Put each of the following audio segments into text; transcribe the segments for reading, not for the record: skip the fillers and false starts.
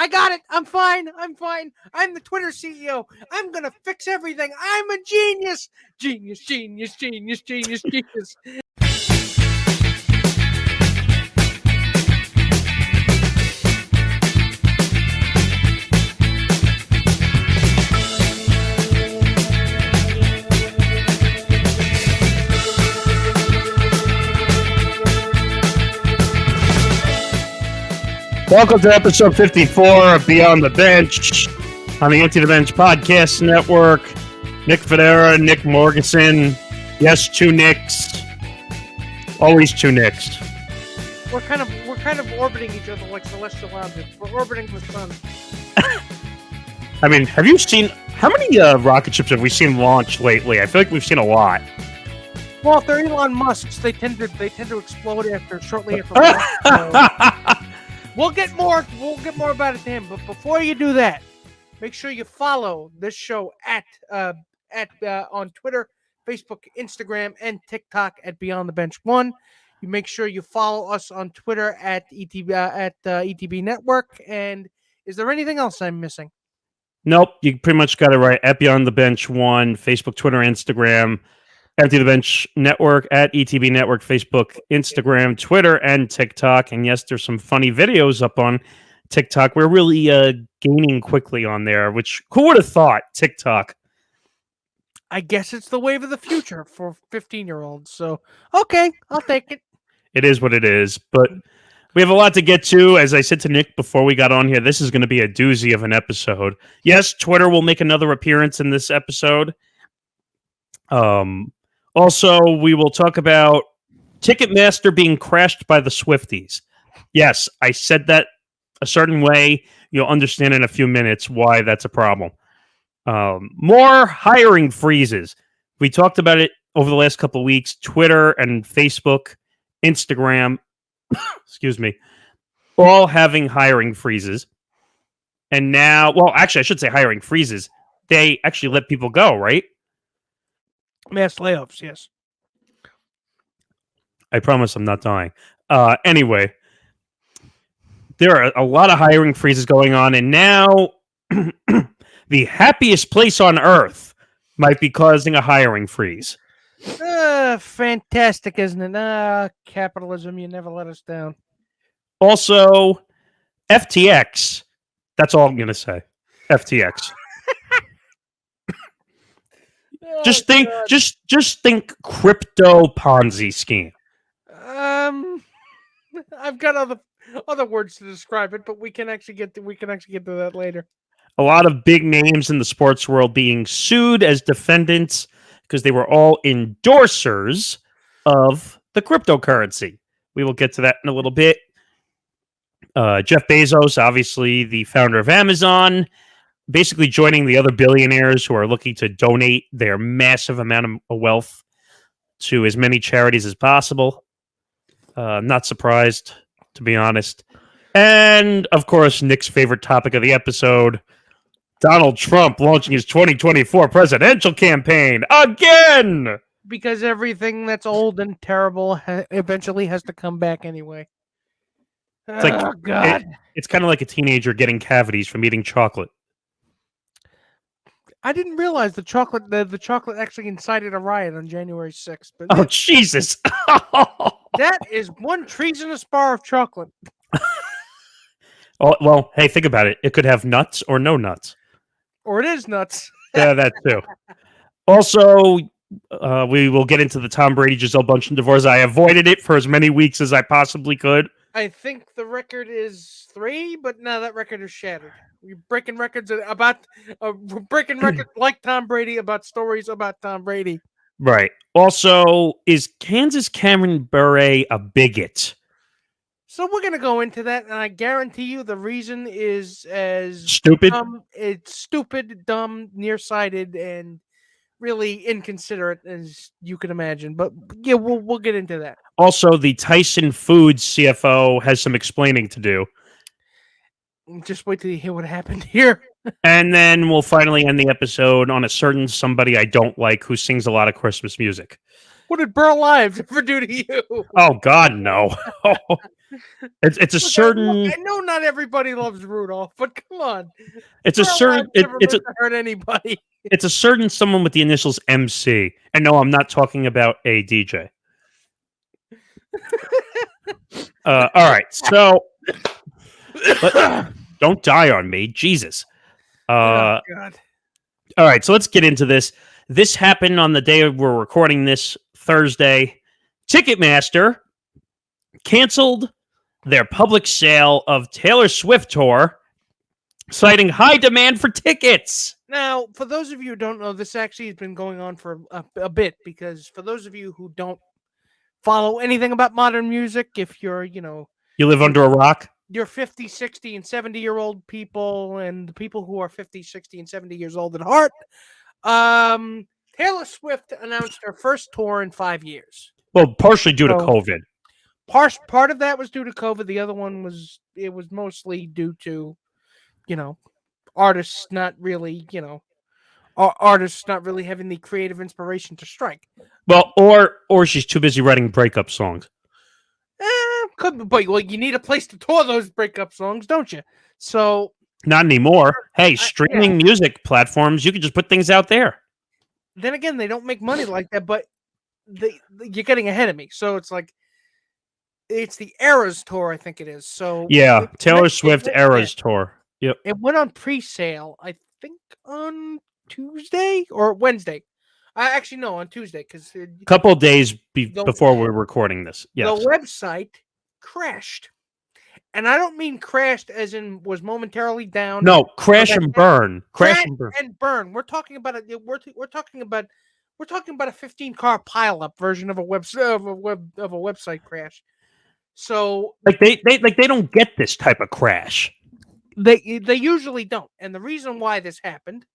I got it. I'm fine. I'm the Twitter CEO. I'm going to fix everything. I'm a genius. Genius. Welcome to episode 54 of Beyond the Bench on the Empty the Bench Podcast Network. Nick Fodera, Nick Morgasen. Yes, two Nicks. Always two Nicks. We're kind of orbiting each other like celestial objects. We're orbiting the sun. I mean, have you seen how many rocket ships have we seen launch lately? I feel like we've seen a lot. Well, if they're Elon Musk's, they tend to explode shortly after launch. So we'll get more about it to him. But before you do that, make sure you follow this show on Twitter, Facebook, Instagram, and TikTok at Beyond the Bench 1. You make sure you follow us on Twitter at ETB Network. And is there anything else I'm missing? Nope, you pretty much got it right. At Beyond the Bench 1, Facebook, Twitter, Instagram. Empty the Bench Network at ETB Network, Facebook, Instagram, Twitter, and TikTok. And yes, there's some funny videos up on TikTok. We're really gaining quickly on there, which who would have thought TikTok? I guess it's the wave of the future for 15-year-olds. So, okay, I'll take it. It is what it is. But we have a lot to get to. As I said to Nick before we got on here, this is going to be a doozy of an episode. Yes, Twitter will make another appearance in this episode. Also, we will talk about Ticketmaster being crashed by the Swifties. Yes, I said that a certain way. You'll understand in a few minutes why that's a problem. More hiring freezes. We talked about it over the last couple of weeks. Twitter and Facebook, Instagram, excuse me, all having hiring freezes. And now, well, actually, I should say hiring freezes. They actually let people go, right? Mass layoffs, yes. I promise I'm not dying. Anyway, there are a lot of hiring freezes going on, and now the happiest place on earth might be causing a hiring freeze. Fantastic, isn't it? Capitalism, you never let us down. Also, FTX. That's all I'm going to say. FTX. Just think crypto Ponzi scheme. I've got other words to describe it, but we can actually get to that later. A lot of big names in the sports world being sued as defendants because they were all endorsers of the cryptocurrency. We will get to that in a little bit. Jeff Bezos, obviously the founder of Amazon, basically joining the other billionaires who are looking to donate their massive amount of wealth to as many charities as possible. Not surprised, to be honest. And, of course, Nick's favorite topic of the episode, Donald Trump launching his 2024 presidential campaign again! Because everything that's old and terrible eventually has to come back anyway. It's like, God. It's kind of like a teenager getting cavities from eating chocolate. I didn't realize the chocolate actually incited a riot on January 6th. But oh, Jesus. That is one treasonous bar of chocolate. Oh, well, hey, think about it. It could have nuts or no nuts. Or it is nuts. Yeah, that too. Also, we will get into the Tom Brady Gisele Bündchen divorce. I avoided it for as many weeks as I possibly could. I think the record is 3, but now that record is shattered. We're breaking records like Tom Brady about stories about Tom Brady. Right. Also, is Candace Cameron Bure a bigot? So we're going to go into that, and I guarantee you the reason is as stupid. It's stupid, dumb, nearsighted, and really inconsiderate as you can imagine. But yeah, we'll get into that. Also, the Tyson Foods CFO has some explaining to do. Just wait till you hear what happened here. And then we'll finally end the episode on a certain somebody I don't like who sings a lot of Christmas music. What did Burl Ives ever do to you? Oh, God, no. It's a Look, certain. I know not everybody loves Rudolph, but come on. It's a We're certain. allowed never meant to hurt anybody. It's a certain someone with the initials MC. And no, I'm not talking about a DJ. All right, so don't die on me, Jesus. Oh, God. All right, so let's get into this. This happened on the day we're recording this, Thursday. Ticketmaster canceled their public sale of Taylor Swift tour, citing high demand for tickets. Now, for those of you who don't know, this actually has been going on for a bit, because for those of you who don't follow anything about modern music, if you're, You live under a rock? you're 50, 60, and 70-year-old people, and the people who are 50, 60, and 70 years old at heart, Taylor Swift announced her first tour in 5 years. Well, partially due to COVID. Part of that was due to COVID. The other one was mostly due to, artists not really, artists not really having the creative inspiration to strike. Well, or she's too busy writing breakup songs. Could be, but well, you need a place to tour those breakup songs, don't you? So not anymore. Hey, streaming music platforms, you can just put things out there. Then again, they don't make money like that, but you're getting ahead of me. So it's like, it's the Eras tour, I think it is. So yeah, Taylor Swift Eras tour. Yep. It went on pre-sale, I think, on Tuesday or Wednesday. Actually, no, on Tuesday, because a couple of days before we're recording this. Yes. The website crashed, and I don't mean crashed as in was momentarily down. No, crash and burn. Crash and burn. We're talking about we're talking about a 15-car pileup version of a website crash. So they don't get this type of crash. They usually don't, and the reason why this happened,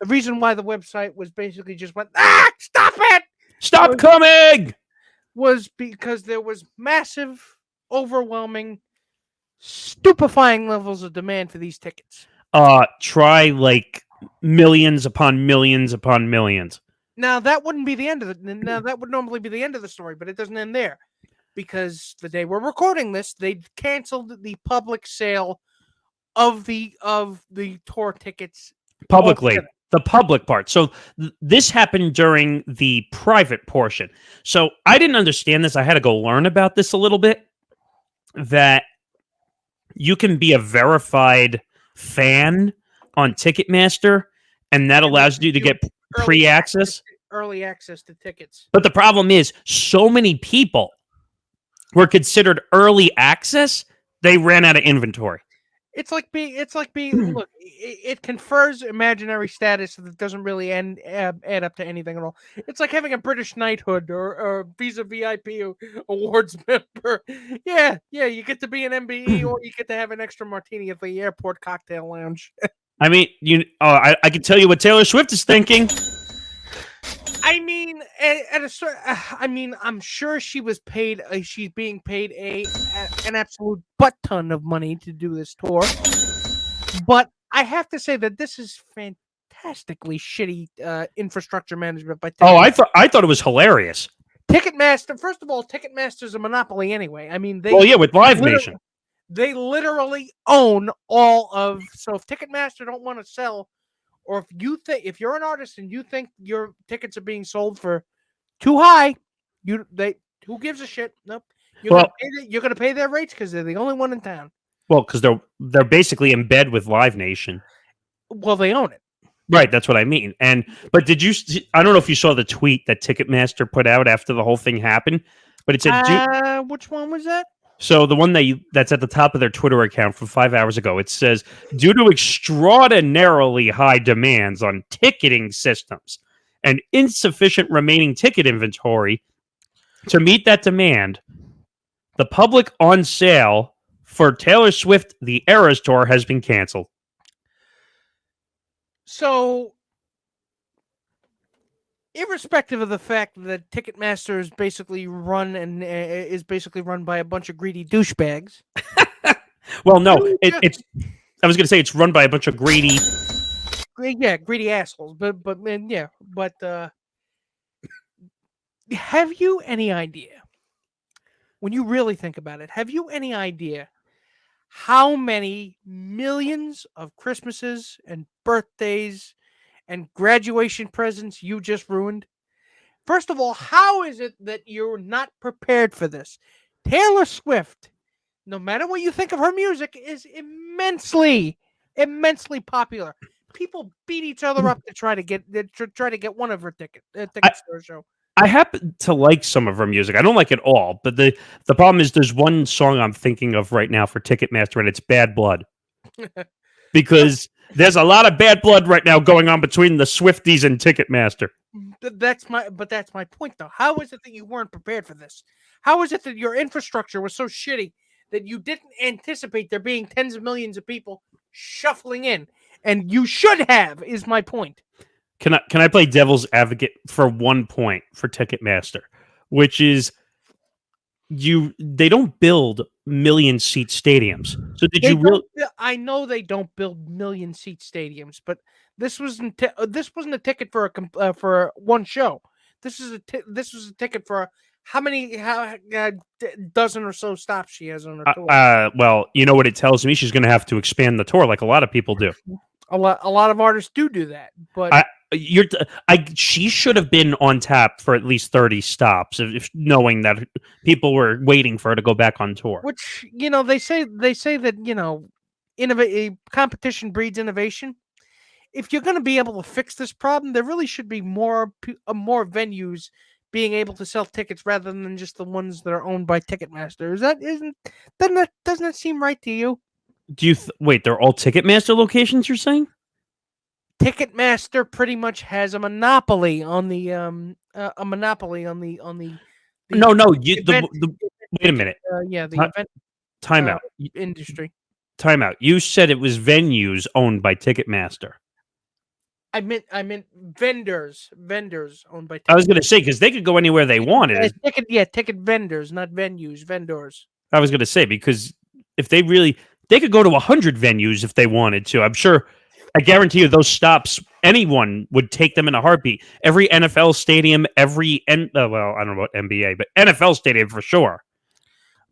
the reason why the website was basically just went, stop it, stop coming, was because there was massive, overwhelming, stupefying levels of demand for these tickets. Try like millions upon millions upon millions. Now that wouldn't be the end of it. Now that would normally be the end of the story, but it doesn't end there, because the day we're recording this, they canceled the public sale of the tour tickets publicly, the public part. So this happened during the private portion. So I didn't understand this. I had to go learn about this a little bit, that you can be a verified fan on Ticketmaster, and that allows you to get pre-access, early access to tickets. But the problem is, so many people were considered early access, they ran out of inventory. It's like being look, it confers imaginary status that doesn't really add up to anything at all. It's like having a British knighthood or Visa VIP awards member. Yeah, you get to be an MBE, or you get to have an extra martini at the airport cocktail lounge. I mean, I can tell you what Taylor Swift is thinking. I mean, I'm sure she was paid. She's being paid an absolute butt ton of money to do this tour. But I have to say that this is fantastically shitty infrastructure management by Ticketmaster. I thought it was hilarious. Ticketmaster. First of all, Ticketmaster's a monopoly anyway. I mean, with Live Nation, they literally own all of. So if Ticketmaster don't want to sell, or if you're an artist and you think your tickets are being sold for too high, who gives a shit? Nope. You're gonna pay their rates because they're the only one in town. Well, because they're basically in bed with Live Nation. Well, they own it. Right, that's what I mean. But did you? I don't know if you saw the tweet that Ticketmaster put out after the whole thing happened, but it said, which one was that? So the one that's at the top of their Twitter account from 5 hours ago, it says, due to extraordinarily high demands on ticketing systems and insufficient remaining ticket inventory, to meet that demand, the public on sale for Taylor Swift The Eras Tour has been canceled. So, irrespective of the fact that Ticketmaster is basically run by a bunch of greedy douchebags. Well, no, it's. I was going to say it's run by a bunch of greedy assholes. But have you any idea when you really think about it, have you any idea how many millions of Christmases and birthdays and graduation presents you just ruined? First of all, how is it that you're not prepared for this? Taylor Swift, no matter what you think of her music, is immensely popular. People beat each other up to try to get one of her tickets to her show. I happen to like some of her music. I don't like it all, but the problem is there's one song I'm thinking of right now for Ticketmaster, and it's Bad Blood. Because there's a lot of bad blood right now going on between the Swifties and Ticketmaster. That's my point, though. How is it that you weren't prepared for this? How is it that your infrastructure was so shitty that you didn't anticipate there being tens of millions of people shuffling in? And you should have, is my point. Can I play devil's advocate for 1 point for Ticketmaster, which is they don't build million seat stadiums. So did you really? I know they don't build million seat stadiums, but this wasn't a ticket for one show. This was a ticket for how dozen or so stops she has on her tour. Well, you know what it tells me? She's going to have to expand the tour like a lot of people do. A lot of artists do that, but she should have been on tap for at least 30 stops, if knowing that people were waiting for her to go back on tour. Which they say that competition breeds innovation. If you're going to be able to fix this problem, there really should be more venues being able to sell tickets rather than just the ones that are owned by Ticketmaster. Doesn't that seem right to you? Do you wait? They're all Ticketmaster locations, you're saying? Ticketmaster pretty much has a monopoly on the wait a minute. Event timeout industry. Timeout. You said it was venues owned by Ticketmaster. I meant vendors owned by Ticketmaster. I was going to say, because they could go anywhere they wanted. Ticket vendors, not venues, vendors. I was going to say, because if they could go to 100 venues if they wanted to. I'm sure, I guarantee you those stops, anyone would take them in a heartbeat. Every NFL stadium, I don't know about NBA, but NFL stadium for sure.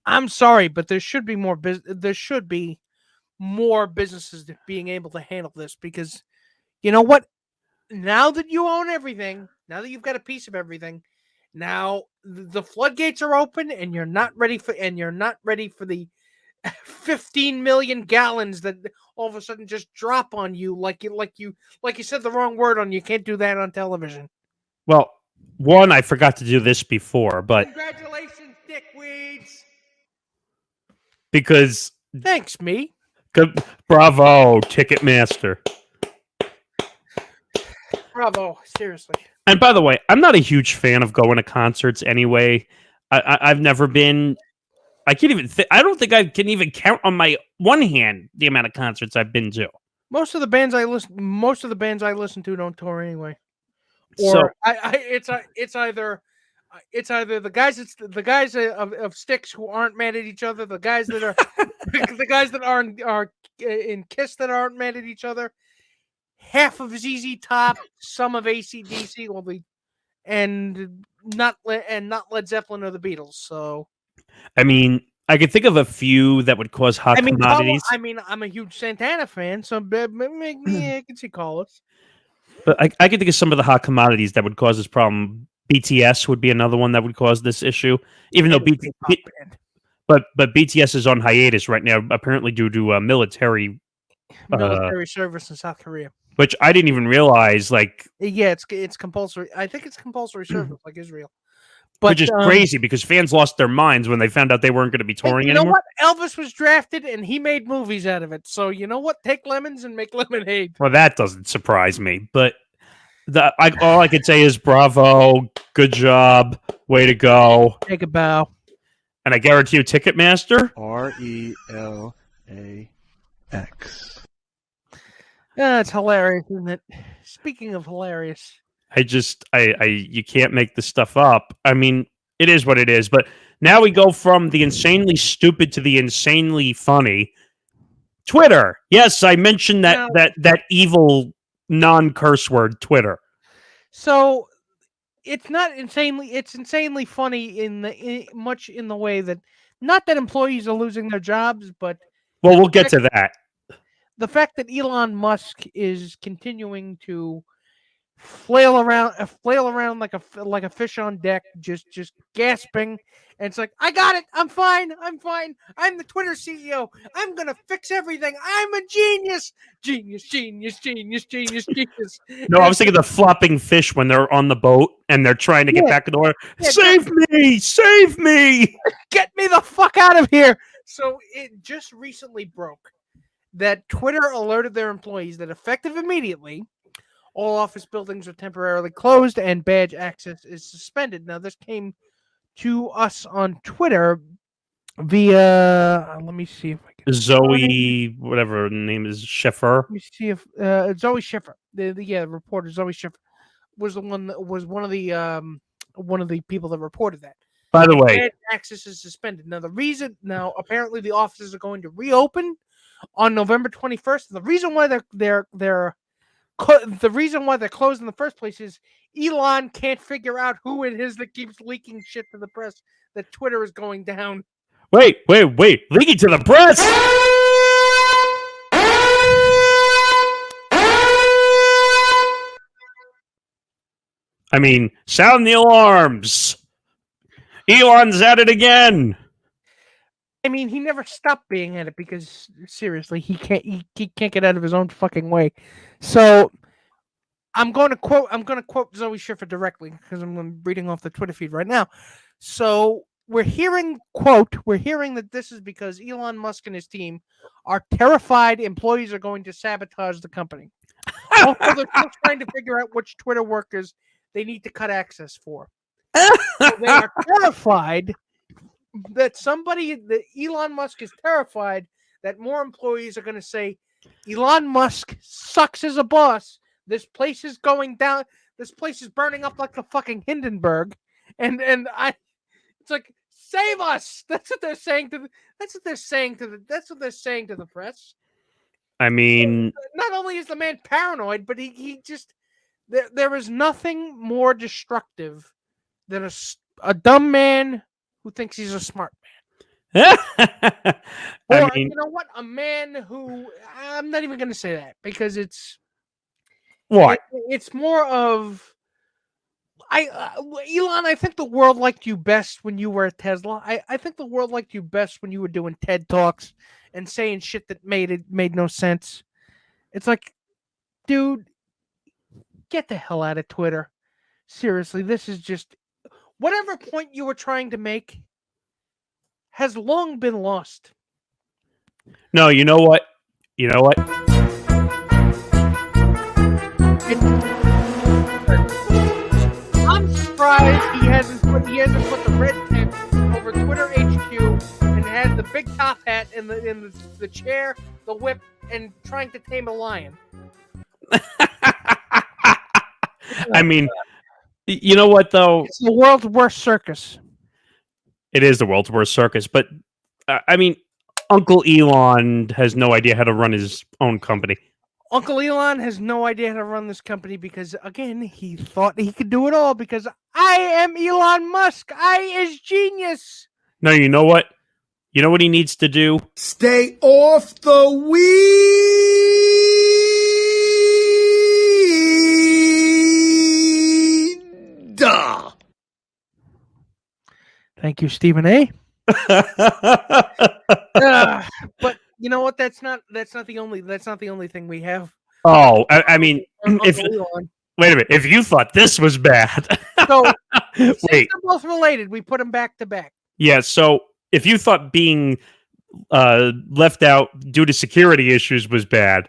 I'm sorry, but there should be more businesses being able to handle this, because you know what? Now that you own everything, now that you've got a piece of everything, now the floodgates are open, and you're not ready for the 15 million gallons that all of a sudden just drop on you like you said the wrong word on. You can't do that on television. Well, one, I forgot to do this before, but congratulations, dickweeds. Because thanks, me. Bravo, Ticketmaster. Bravo, seriously. And by the way, I'm not a huge fan of going to concerts anyway. I've never been. I can't even. I don't think I can even count on my one hand the amount of concerts I've been to. Most of the bands I listen to don't tour anyway. Or it's either the guys of Styx who aren't mad at each other, the guys that are the guys that are in Kiss that aren't mad at each other, half of ZZ Top, some of AC/DC, and not Led Zeppelin or the Beatles. So, I mean, I could think of a few that would cause hot commodities. I'm a huge Santana fan, so I can see Carlos. But I can think of some of the hot commodities that would cause this problem. BTS would be another one that would cause this issue, even though but BTS is on hiatus right now, apparently due to military service in South Korea, which I didn't even realize. It's compulsory. I think it's compulsory service, like Israel. But, which is crazy because fans lost their minds when they found out they weren't going to be touring anymore. You know what? Elvis was drafted and he made movies out of it. So you know what? Take lemons and make lemonade. Well, that doesn't surprise me. But all I could say is bravo, good job, way to go. Take a bow. And I guarantee you, Ticketmaster. RELAX. It's hilarious, isn't it? Speaking of hilarious. You can't make this stuff up. I mean, it is what it is. But now we go from the insanely stupid to the insanely funny. Twitter. Yes, I mentioned that evil non-curse word, Twitter. So it's not insanely. It's insanely funny much in the way that not that employees are losing their jobs, but Well, we'll get to that. the fact that Elon Musk is continuing to flail around like a fish on deck, just gasping. And it's like, I got it. I'm fine. I'm the Twitter CEO. I'm gonna fix everything. I'm a genius. Genius. No, I And was thinking the flopping fish when they're on the boat and they're trying to get yeah, back in the water. yeah, Save me! Save me! get me the fuck out of here. So it just recently broke that Twitter alerted their employees that effective immediately, all office buildings are temporarily closed and badge access is suspended. Now, this came to us on Twitter via. Let me see if I can. Zoe, whatever her name is, Schiffer. Let me see if Zoe Schiffer, the reporter Zoe Schiffer, was the one that was one of the people that reported that. By the way, Badge access is suspended. Now apparently the offices are going to reopen on November 21st. The reason why the reason why they're closed in the first place is Elon can't figure out who it is that keeps leaking shit to the press that Twitter is going down. wait, leaking to the press. I mean, sound the alarms. Elon's at it again. I mean, he never stopped being at it because seriously, he can't get out of his own fucking way. So I'm going to quote Zoe Schiffer directly because I'm reading off the Twitter feed right now. So we're hearing that this is because Elon Musk and his team are terrified employees are going to sabotage the company. Also, they're still trying to figure out which Twitter workers they need to cut access for. So they are terrified that Elon Musk is terrified that more employees are going to say, Elon Musk sucks as a boss. This place is going down. This place is burning up like the fucking Hindenburg. And it's like, save us. That's what they're saying to the press. I mean, Not only is the man paranoid, but he just there is nothing more destructive than a dumb man who thinks he's a smart man. Or you know what? A man who I'm not even going to say that because it's what? It's more of Elon. I think the world liked you best when you were at Tesla. I think the world liked you best when you were doing TED Talks and saying shit that made no sense. It's like, dude, get the hell out of Twitter. Seriously, this is just whatever point you were trying to make has long been lost. No, you know what? I'm surprised he hasn't put the red tent over Twitter HQ and had the big top hat in the chair, the whip, and trying to tame a lion. I mean, you know what though? It's the world's worst circus. It is the world's worst circus, but I mean, Uncle Elon has no idea how to run his own company. Uncle Elon has no idea how to run this company because, again, he thought he could do it all because I am Elon Musk. I is genius. No, you know what? You know what he needs to do? Stay off the weed. Duh. Thank you, Stephen A. But you know what? That's not the only thing we have. Oh, I mean, wait a minute. If you thought this was bad, so wait, they're both related. We put them back to back. Yeah. So if you thought being left out due to security issues was bad,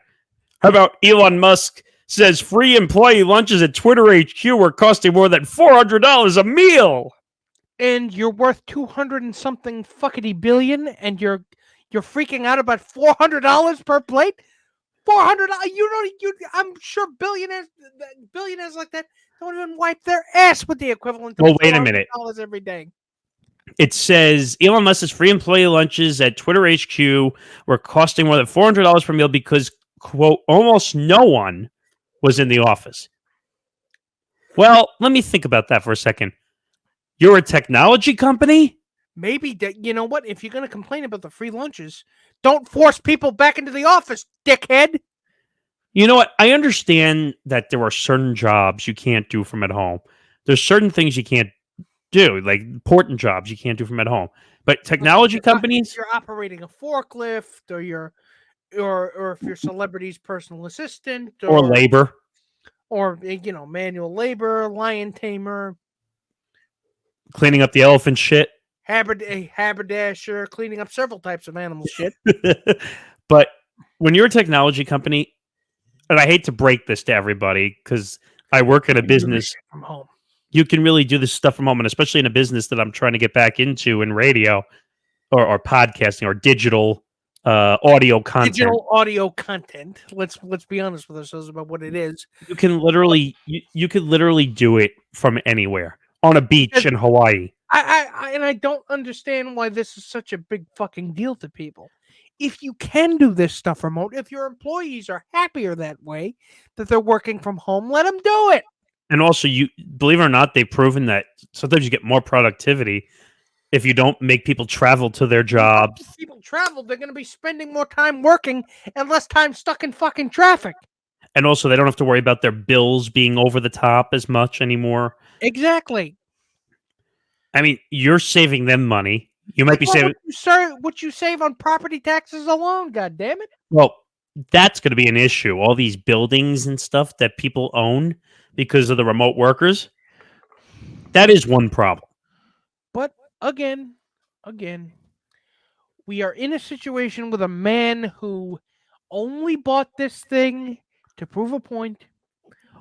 how about Elon Musk says free employee lunches at Twitter HQ are costing more than $400 a meal? And you're worth 200 and something fuckity billion, and you're freaking out about $400 per plate. $400. I'm sure billionaires like that don't even wipe their ass with the equivalent of wait a minute. $400 every day. It says Elon Musk's free employee lunches at Twitter HQ were costing more than $400 per meal because, quote, almost no one was in the office. Well, let me think about that for a second. You're a technology company? Maybe you know what? If you're going to complain about the free lunches, don't force people back into the office, dickhead. You know what? I understand that there are certain jobs you can't do from at home. There's certain things you can't do, like important jobs you can't do from at home. But technology If companies you're operating a forklift, or if you're celebrity's personal assistant, or labor, or manual labor, lion tamer, cleaning up the elephant shit. haberdasher, cleaning up several types of animal shit. But when you're a technology company, and I hate to break this to everybody because I work in a business from home. You can really do this stuff from home, and especially in a business that I'm trying to get back into in radio or podcasting or digital audio content. Digital audio content. Let's be honest with ourselves about what it is. You can literally you could literally do it from anywhere on a beach in Hawaii. I don't understand why this is such a big fucking deal to people. If you can do this stuff remote, if your employees are happier that way, that they're working from home, let them do it. And also, you believe it or not, they've proven that sometimes you get more productivity if you don't make people travel to their jobs. If people travel, they're going to be spending more time working and less time stuck in fucking traffic. And also, they don't have to worry about their bills being over the top as much anymore. Exactly. I mean, you're saving them money. You might be saving what you save on property taxes alone. God damn it! Well, that's going to be an issue. All these buildings and stuff that people own because of the remote workers. That is one problem. But again, we are in a situation with a man who only bought this thing to prove a point.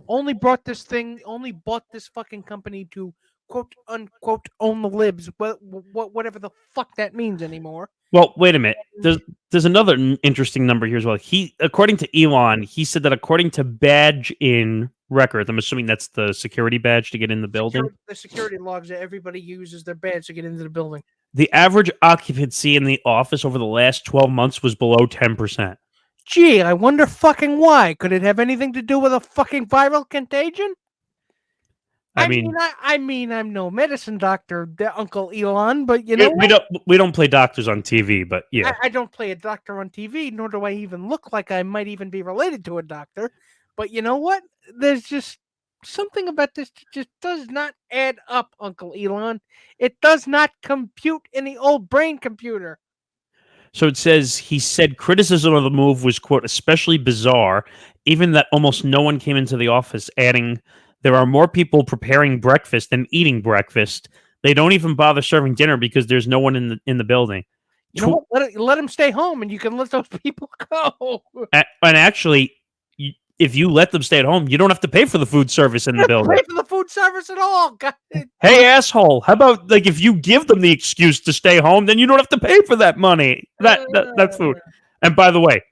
Only bought this fucking company to quote unquote own the libs, whatever the fuck that means anymore. Well, wait a minute. There's another interesting number here as well. According to Elon, he said that according to badge in records, I'm assuming that's the security badge to get in the building. The security logs that everybody uses their badge to get into the building. The average occupancy in the office over the last 12 months was below 10%. Gee, I wonder fucking why. Could it have anything to do with a fucking viral contagion? I mean, I'm no medicine doctor, Uncle Elon, but we don't play doctors on TV, but yeah, I don't play a doctor on TV, nor do I even look like I might even be related to a doctor. But you know what? There's just something about this that just does not add up, Uncle Elon. It does not compute in the old brain computer. So it says he said criticism of the move was, quote, especially bizarre, even that almost no one came into the office, adding, there are more people preparing breakfast than eating breakfast. They don't even bother serving dinner because there's no one in the building. You know what? Let them stay home and you can let those people go. And actually, if you let them stay at home, you don't have to pay for the food service in the building. Pay for the food service at all. God. Hey, asshole! How about if you give them the excuse to stay home, then you don't have to pay for that money, that food. And by the way,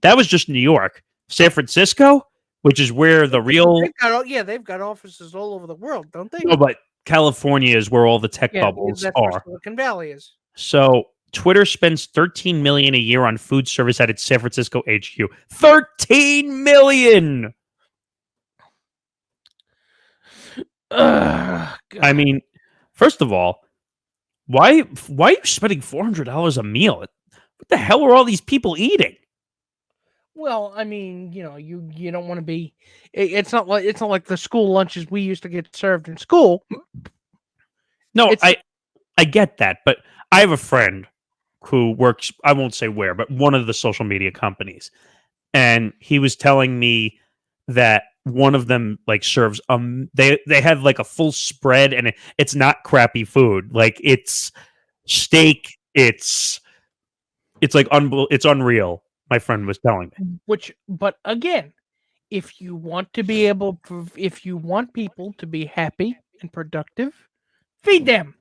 that was just New York. San Francisco, which is where the real they've got offices all over the world, don't they? No, but California is where all the tech bubbles that's are. where Silicon Valley is. So Twitter spends $13 million a year on food service at its San Francisco HQ. $13 million. I mean, first of all, why are you spending $400 a meal? What the hell are all these people eating? Well, I mean, you don't want to be. It's not like the school lunches we used to get served in school. No, I get that, but I have a friend who works, I won't say where, but one of the social media companies. And he was telling me that one of them serves they have a full spread, and it's not crappy food. It's steak, it's unreal. My friend was telling me. But again, if you want people to be happy and productive, feed them.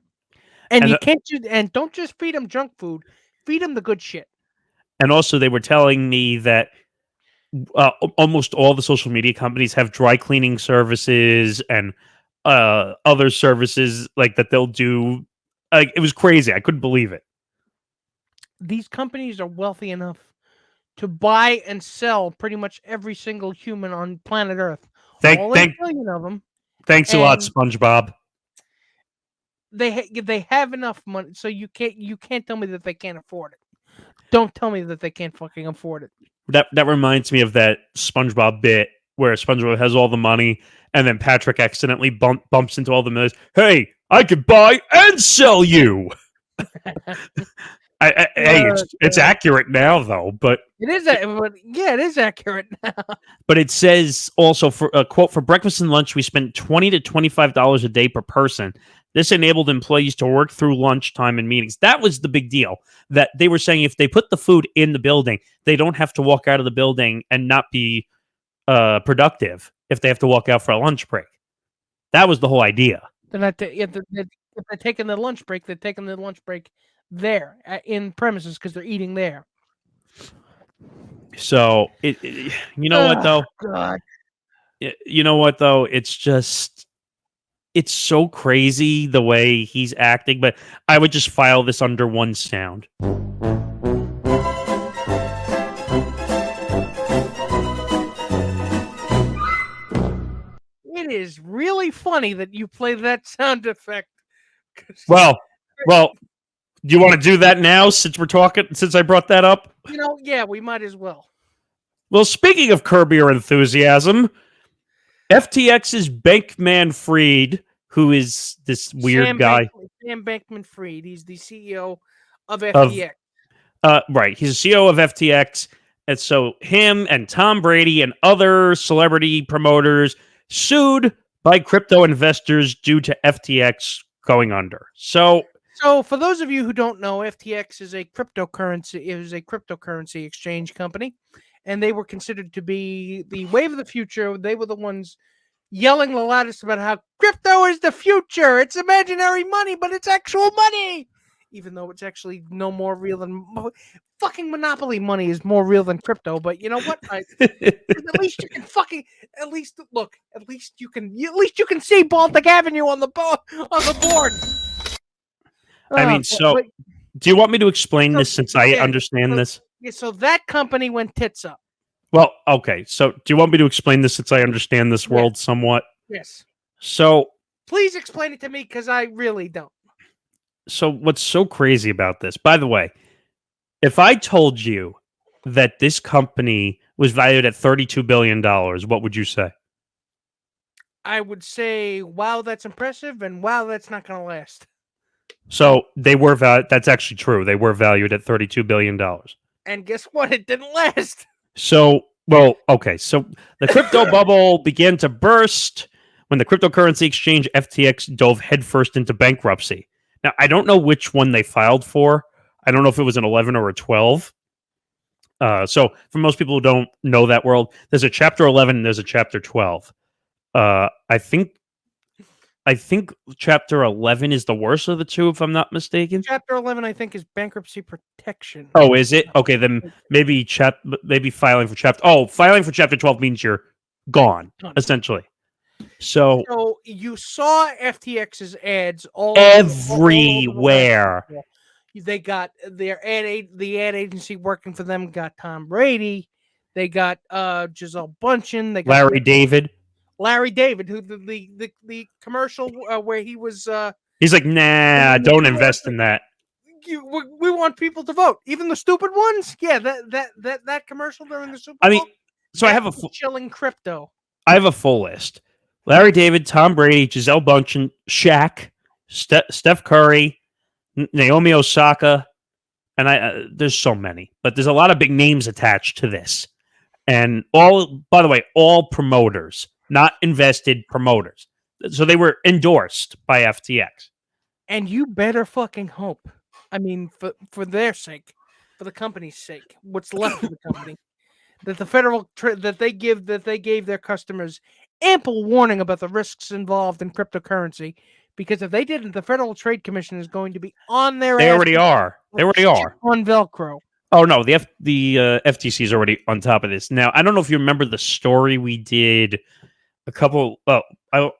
And you can't don't just feed them junk food. Feed them the good shit. And also, they were telling me that almost all the social media companies have dry cleaning services and other services that they'll do. It was crazy. I couldn't believe it. These companies are wealthy enough to buy and sell pretty much every single human on planet Earth. All 8 billion of them. Thanks a lot, And SpongeBob. they have enough money, so you can't tell me that they can't afford it. Don't tell me that they can't fucking afford it. That reminds me of that SpongeBob bit where SpongeBob has all the money, and then Patrick accidentally bumps into all the millions. Hey, I could buy and sell you. Hey, it's accurate now though, but it is. It is accurate now. But it says also for a quote for breakfast and lunch, we spent $20 to $25 a day per person. This enabled employees to work through lunchtime and meetings. That was the big deal. That they were saying if they put the food in the building, they don't have to walk out of the building and not be productive if they have to walk out for a lunch break. That was the whole idea. They're not. If they're taking the lunch break, they're taking the lunch break there in premises because they're eating there. So you know what though? God. You know what though? It's just it's so crazy the way he's acting. But I would just file this under one sound. It is really funny that you play that sound effect. Well, do you want to do that now since we're talking? Since I brought that up, yeah, we might as well. Well, speaking of Curb Your Enthusiasm, FTX's Bankman-Fried, who is this weird guy, Sam Bankman-Fried, he's the CEO of FTX. Right, he's the CEO of FTX, and so him and Tom Brady and other celebrity promoters sued by crypto investors due to FTX going under. So for those of you who don't know, FTX is a cryptocurrency exchange company, and they were considered to be the wave of the future. They were the ones yelling the loudest about how crypto is the future. It's imaginary money, but it's actual money, even though it's actually no more real than fucking monopoly money is more real than crypto. But you know what? At least you can at least you can see Baltic Avenue on the board. I mean, do you want me to explain this since I understand this? Yeah, so that company went tits up. Well, okay. So do you want me to explain this since I understand this world somewhat? Yes. So please explain it to me because I really don't. So what's so crazy about this? By the way, if I told you that this company was valued at $32 billion, what would you say? I would say, wow, that's impressive, and wow, that's not going to last. So they were that's actually true. They were valued at $32 billion. And guess what? It didn't last. So, okay. So the crypto bubble began to burst when the cryptocurrency exchange FTX dove headfirst into bankruptcy. Now, I don't know which one they filed for. I don't know if it was an 11 or a 12. So for most people who don't know that world, there's a Chapter 11 and there's a Chapter 12. I think Chapter 11 is the worst of the two, if I'm not mistaken. Chapter 11, I think, is bankruptcy protection. Oh, is it? Okay, then maybe filing for Chapter 12 means you're gone, essentially. So you saw FTX's ads all everywhere. They got the ad agency working for them got Tom Brady. They got Gisele Bündchen. They got Larry David, who the commercial where he was. He's like, nah, don't invest in that. We want people to vote, even the stupid ones. Yeah, that commercial during the Super Bowl. I mean, so I have a chilling crypto. I have a full list: Larry David, Tom Brady, Gisele Bündchen, Shaq, Steph Curry, Naomi Osaka, and there's so many, but there's a lot of big names attached to this, and by the way, all promoters. Not invested promoters. So they were endorsed by FTX. And you better fucking hope. I mean, for their sake, for the company's sake, what's left of the company, that the federal that they gave their customers ample warning about the risks involved in cryptocurrency. Because if they didn't, the Federal Trade Commission is going to be on their They ass. already are. They already are. On Velcro. Oh, no. The FTC is already on top of this. Now, I don't know if you remember the story we did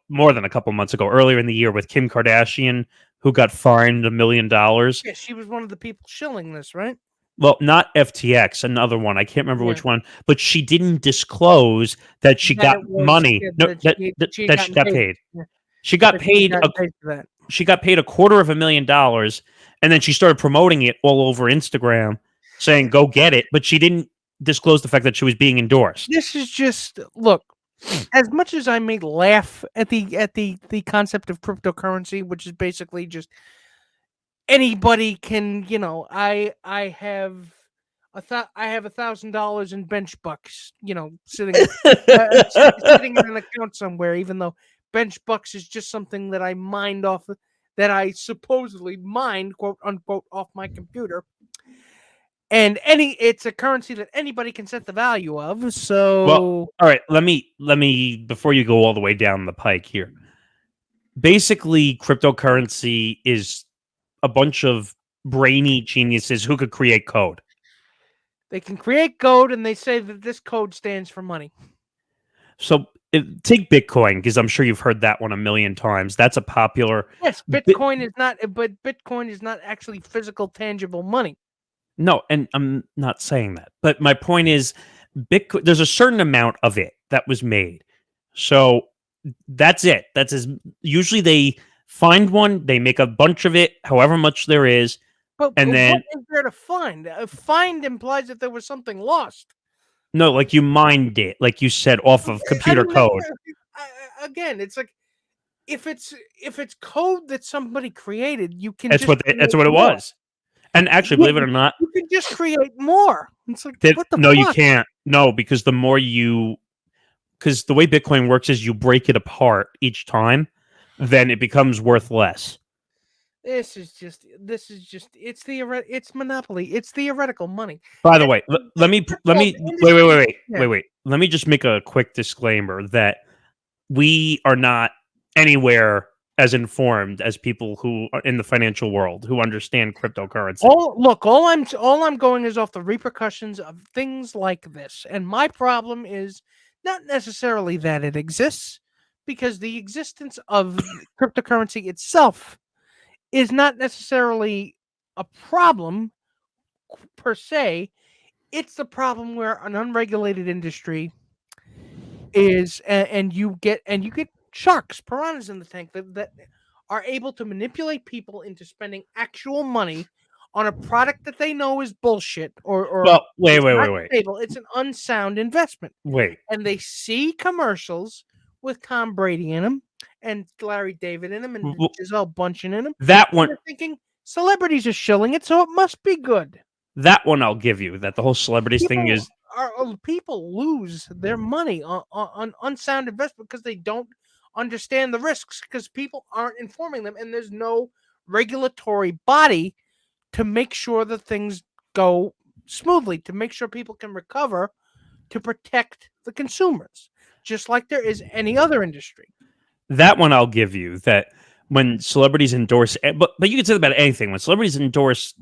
more than a couple months ago, earlier in the year, with Kim Kardashian, who got fined $1 million. Yeah, she was one of the people shilling this, right? Well, not FTX, another one. I can't remember Yeah. which one, but she didn't disclose that she That got it was money. No, that she had that she got gotten paid. Yeah, She got that she had paid. gotten paid for that. She got paid $250,000, and then she started promoting it all over Instagram, saying "Go get it." But she didn't disclose the fact that she was being endorsed. This is just look. As much as I may laugh at the concept of cryptocurrency, which is basically just anybody can, I have $1,000 in bench bucks, sitting sitting in an account somewhere, even though bench bucks is just something that I mined off, that I supposedly mined, quote unquote, off my computer. And it's a currency that anybody can set the value of. So, Well, all right. Let me before you go all the way down the pike here. Basically, cryptocurrency is a bunch of brainy geniuses who could create code. they can create code, and they say that this code stands for money. So take Bitcoin, because I'm sure you've heard that one a million times. That's a popular. Yes, Bitcoin is not, but Bitcoin is not actually physical, tangible money. No, and I'm not saying that. But my point is, Bitcoin. There's a certain amount of it that was made. So that's it. Usually they find one, they make a bunch of it, however much there is, But and then what is there to find? Find implies that there was something lost. no, like you mined it, like you said, off of computer code. Again, it's like if it's code that somebody created, you can. That's just what it was. And actually, believe it or not, you can just create more. It's like what the no, fuck? you can't. No, because the way Bitcoin works is you break it apart each time, then it becomes worth less. This is just it's monopoly. It's theoretical money. By the way, let me wait. Let me just make a quick disclaimer that we are not anywhere as informed as people who are in the financial world who understand cryptocurrency. All I'm going is off the repercussions of things like this. And my problem is not necessarily that it exists, because the existence of cryptocurrency itself is not necessarily a problem per se. It's the problem where an unregulated industry is, and you get sharks, piranhas in the tank that are able to manipulate people into spending actual money on a product that they know is bullshit, or Well, wait. stable. It's an unsound investment. Wait. And they see commercials with Tom Brady in them, and Larry David in them, and Gisele Bündchen in them. That one, they're thinking celebrities are shilling it, so it must be good. That one I'll give you. That the whole celebrities thing is. People lose their money on unsound investment because they don't understand the risks, because people aren't informing them, and there's no regulatory body to make sure that things go smoothly, to make sure people can recover, to protect the consumers, just like there is any other industry. That one I'll give you, that when celebrities endorse, but you can say that about anything. When celebrities endorse,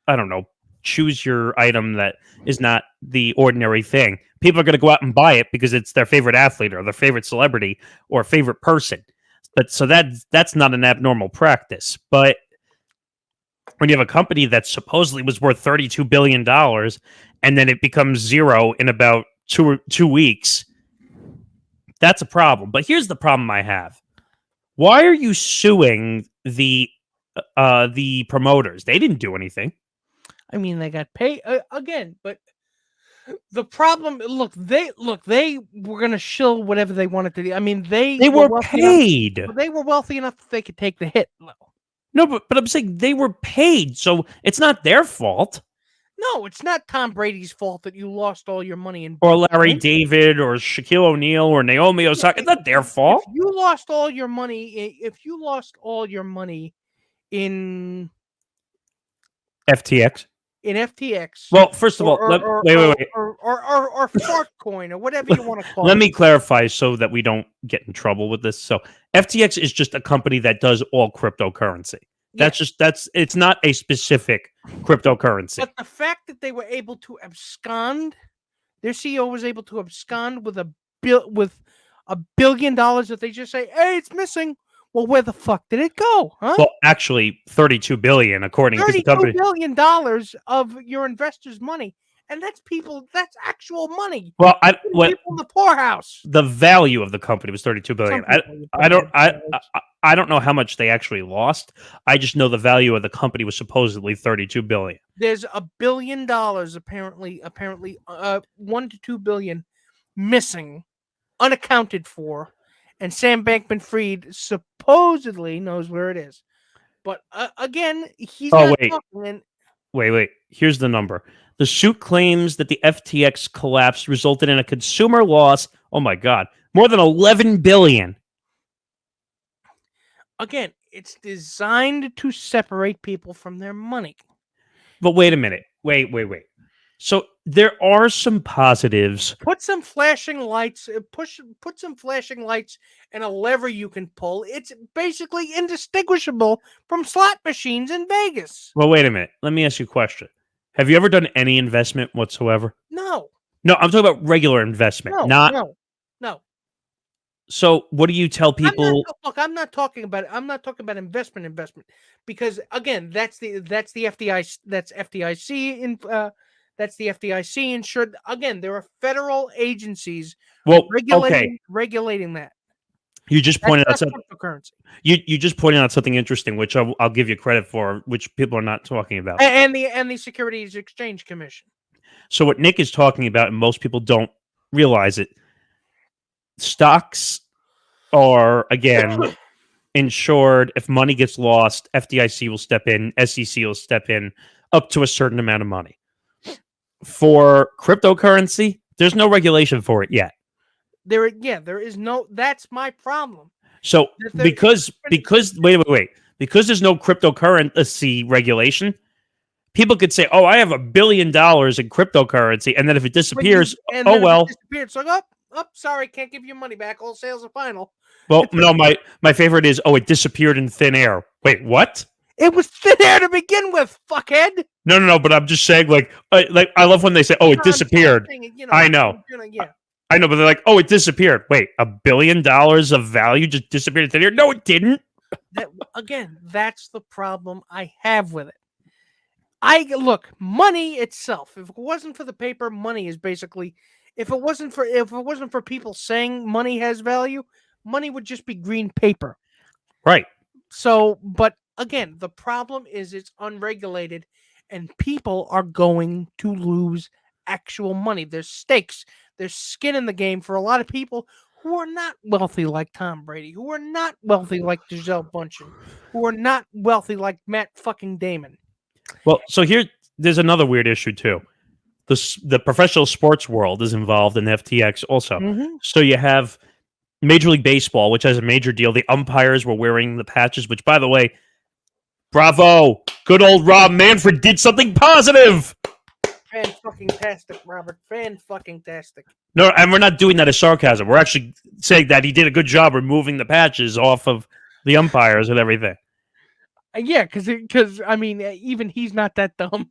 I don't know, choose your item that is not the ordinary thing, people are going to go out and buy it because it's their favorite athlete or their favorite celebrity or favorite person. But so that's not an abnormal practice. But when you have a company that supposedly was worth $32 billion and then it becomes zero in about two weeks, that's a problem. But here's the problem I have. Why are you suing the promoters? They didn't do anything. I mean, they got paid again, but the problem, they were going to shill whatever they wanted to do. I mean, they were paid. They were wealthy enough that they could take the hit. No, but I'm saying they were paid, so it's not their fault. No, it's not Tom Brady's fault that you lost all your money in, or Larry David, or Shaquille O'Neal, or Naomi Osaka. It's not their fault. If you lost all your money, in FTX. In FTX. Well, first of all, wait. Or fart coin, or whatever you want to call it. Let me clarify so that we don't get in trouble with this. So FTX is just a company that does all cryptocurrency. It's not a specific cryptocurrency. But the fact that they were able to abscond, their CEO was able to abscond with $1 billion that they just say, hey, it's missing. Well, where the fuck did it go? Huh? Well, actually 32 billion, according to the $32 company. billion of your investors' money, and that's people. That's actual money. Well, People in the poorhouse. the value of the company was 32 billion. Some people, you I don't probably- I don't know how much they actually lost. I just know the value of the company was supposedly 32 billion. There's $1 billion apparently 1 to 2 billion missing, unaccounted for, and Sam Bankman-Fried supposedly knows where it is. But again, he's not talking. And Wait. Here's the number. The suit claims that the FTX collapse resulted in a consumer loss. Oh my God, more than 11 billion. again, it's designed to separate people from their money. But wait a minute. Wait. So there are some positives. Put some flashing lights. Put some flashing lights and a lever you can pull. It's basically indistinguishable from slot machines in Vegas. Well, wait a minute. Let me ask you a question. Have you ever done any investment whatsoever? No. No, I'm talking about regular investment. No. So what do you tell people? I'm not talking about investment because again, that's the FDIC. That's FDIC that's the FDIC insured. Again, there are federal agencies regulating that. You just pointed out something. Cryptocurrency. You just pointed out something interesting, which I'll give you credit for, which people are not talking about. And the Securities Exchange Commission. So what Nick is talking about, and most people don't realize it, stocks are, again, insured. If money gets lost, FDIC will step in, SEC will step in, up to a certain amount of money. For cryptocurrency, there's no regulation for it yet. There is no. That's my problem. So because wait, because there's no cryptocurrency regulation, people could say, "Oh, I have $1 billion in cryptocurrency," and then if it disappears, disappeared. So sorry, can't give you money back. All sales are final. Well, no, my favorite is, "Oh, it disappeared in thin air." Wait, what? It was thin air to begin with, fuckhead. No, but I'm just saying, I love when they say, "Oh, it disappeared." I know. I know, but they're like, "Oh, it disappeared." Wait, $1 billion of value just disappeared in thin air? No, it didn't. That's the problem I have with it. Money itself. If it wasn't for the paper, money is basically. If it wasn't for people saying money has value, money would just be green paper. Right. So, but again, the problem is it's unregulated, and people are going to lose actual money. There's stakes. There's skin in the game for a lot of people who are not wealthy like Tom Brady, who are not wealthy like Gisele Bündchen, who are not wealthy like Matt fucking Damon. Well, so there's another weird issue too. The professional sports world is involved in FTX also. Mm-hmm. So you have Major League Baseball, which has a major deal. The umpires were wearing the patches, which, by the way, bravo! Good old Rob Manfred did something positive! Fan-fucking-tastic, Robert. Fan-fucking-tastic. No, and we're not doing that as sarcasm. We're actually saying that he did a good job removing the patches off of the umpires and everything. Yeah, because I mean, even he's not that dumb.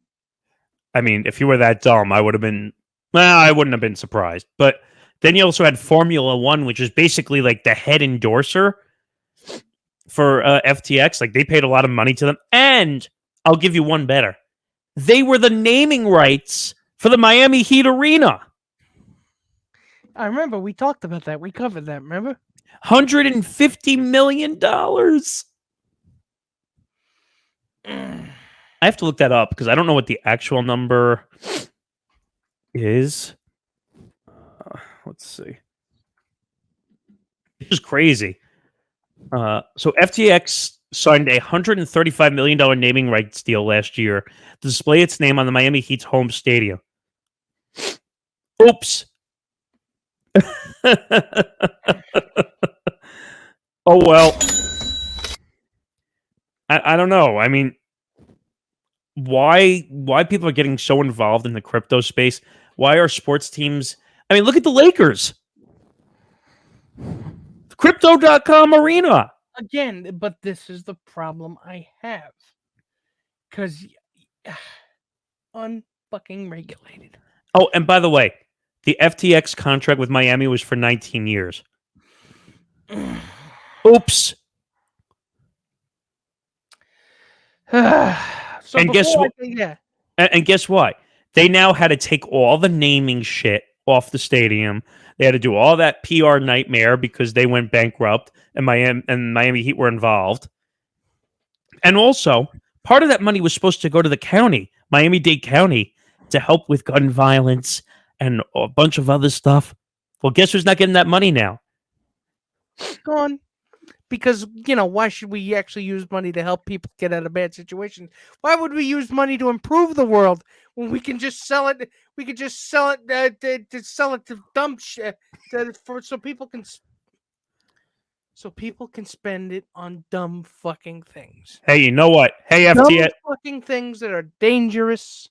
I mean, if you were that dumb, I wouldn't have been surprised. But then you also had Formula One, which is basically like the head endorser for FTX. Like, they paid a lot of money to them. And I'll give you one better. They were the naming rights for the Miami Heat Arena. I remember we talked about that. We covered that, remember? $150 million. I have to look that up because I don't know what the actual number is. Let's see. This is crazy. So FTX signed a $135 million naming rights deal last year to display its name on the Miami Heat's home stadium. Oops. Oh, well. I don't know. I mean, why people are getting so involved in the crypto space? Why are sports teams... I mean, look at the Lakers. Crypto.com arena. Again, but this is the problem I have. Because unfucking regulated. Oh, and by the way, the FTX contract with Miami was for 19 years. Oops. So And guess before what? yeah. And guess what? They now had to take all the naming shit off the stadium. They had to do all that PR nightmare because they went bankrupt and Miami Heat were involved. And also, part of that money was supposed to go to the county, Miami-Dade County, to help with gun violence and a bunch of other stuff. Well, guess who's not getting that money now? Gone. Because, why should we actually use money to help people get out of bad situations? Why would we use money to improve the world when we can just sell it? We could just sell it to sell it to dumb shit so people can spend it on dumb fucking things. Hey, you know what? Hey, Dumb FTX. fucking things that are dangerous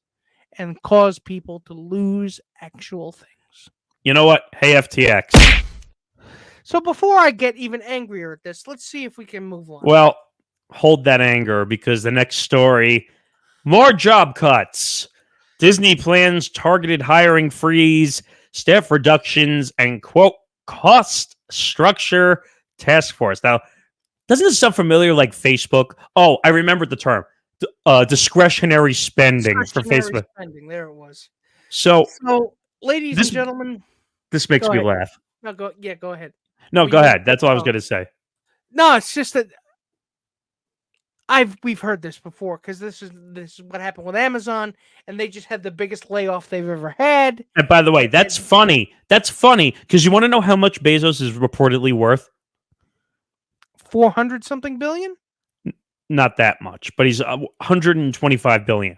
and cause people to lose actual things. You know what? Hey, FTX. So before I get even angrier at this, let's see if we can move on. Well, hold that anger because the next story, more job cuts. Disney plans targeted hiring freeze, staff reductions, and quote, cost structure task force. Now, doesn't this sound familiar like Facebook? Oh, I remembered the term. Discretionary spending for Facebook. Spending, there it was. So, ladies and gentlemen, this makes me laugh. No, go ahead. No, go ahead. That's all I was going to say. No, it's just that we've heard this before because this is what happened with Amazon, and they just had the biggest layoff they've ever had. And by the way, that's funny. That's funny because you want to know how much Bezos is reportedly worth? 400 something billion? Not that much, but he's 125 billion.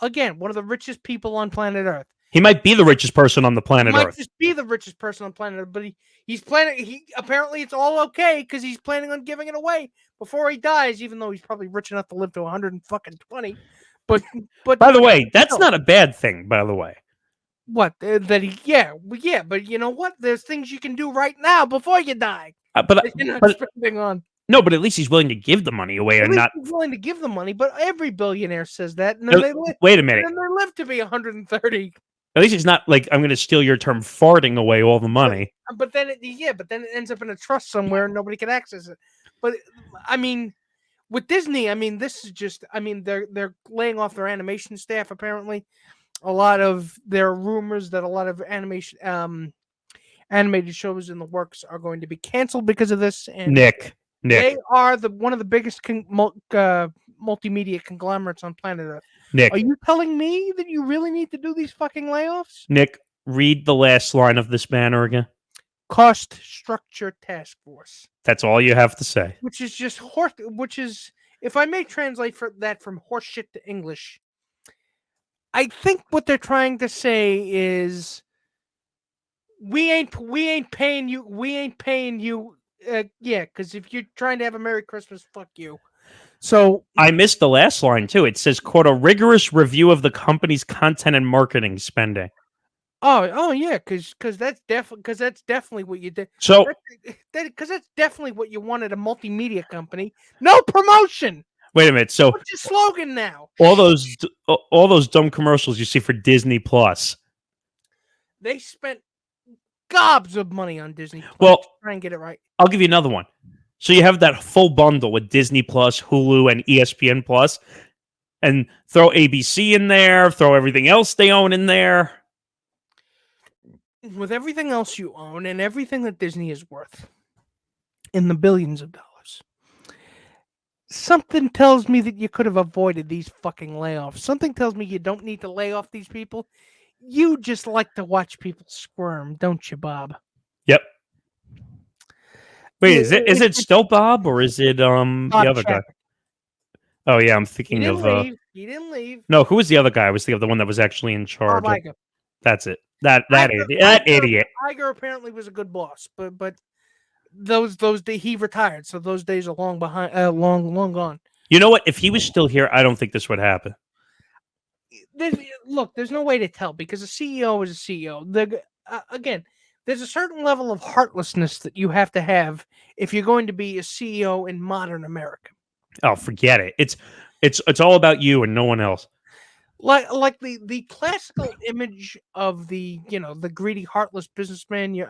Again, one of the richest people on planet Earth. He might be the richest person on the planet Earth. He might just be the richest person on planet Earth, but he's planning. Apparently it's all okay because he's planning on giving it away before he dies, even though he's probably rich enough to live to 120. But by the way, that's not a bad thing. By the way, what but you know what? There's things you can do right now before you die. But you're not spending on. No, but at least he's willing to give the money away and not willing to give the money. But every billionaire says that. And then wait a minute. And they live to be 130. At least he's not like, I'm going to steal your term, farting away all the money. But then it ends up in a trust somewhere and nobody can access it. But I mean, with Disney, I mean, this is just, I mean, they're laying off their animation staff. Apparently, there are rumors that a lot of animated shows in the works are going to be canceled because of this. And Nick. They are one of the biggest multimedia conglomerates on planet Earth. Nick, are you telling me that you really need to do these fucking layoffs? Nick, read the last line of this banner again. Cost structure task force. That's all you have to say. Which is just if I may translate that from horseshit to English, I think what they're trying to say is we ain't paying you. Because if you're trying to have a Merry Christmas, fuck you. So I missed the last line too. It says, "quote a rigorous review of the company's content and marketing spending." Oh yeah, because that's definitely what you did. So because that's definitely what you wanted a multimedia company. No promotion. Wait a minute. So what's your slogan now? All those dumb commercials you see for Disney Plus. They spent gobs of money on Disney Plus. Well, to try and get it right. I'll give you another one. So you have that full bundle with Disney Plus, Hulu, and ESPN Plus, and throw ABC in there, throw everything else they own in there. With everything else you own and everything that Disney is worth in the billions of dollars, something tells me that you could have avoided these fucking layoffs. Something tells me you don't need to lay off these people. You just like to watch people squirm, don't you, Bob? Yep. Wait, is it still Bob or is it the other guy? Oh yeah, I'm thinking of He didn't leave. No, who was the other guy? I was thinking of the one that was actually in charge. That's it. That idiot. Iger apparently was a good boss, but those days he retired, so those days are long long gone. You know what? If he was still here, I don't think this would happen. Look, there's no way to tell because a CEO is a CEO. Again, there's a certain level of heartlessness that you have to have if you're going to be a CEO in modern America. Oh, forget it. It's all about you and no one else. Like the classical image of the greedy, heartless businessman. Your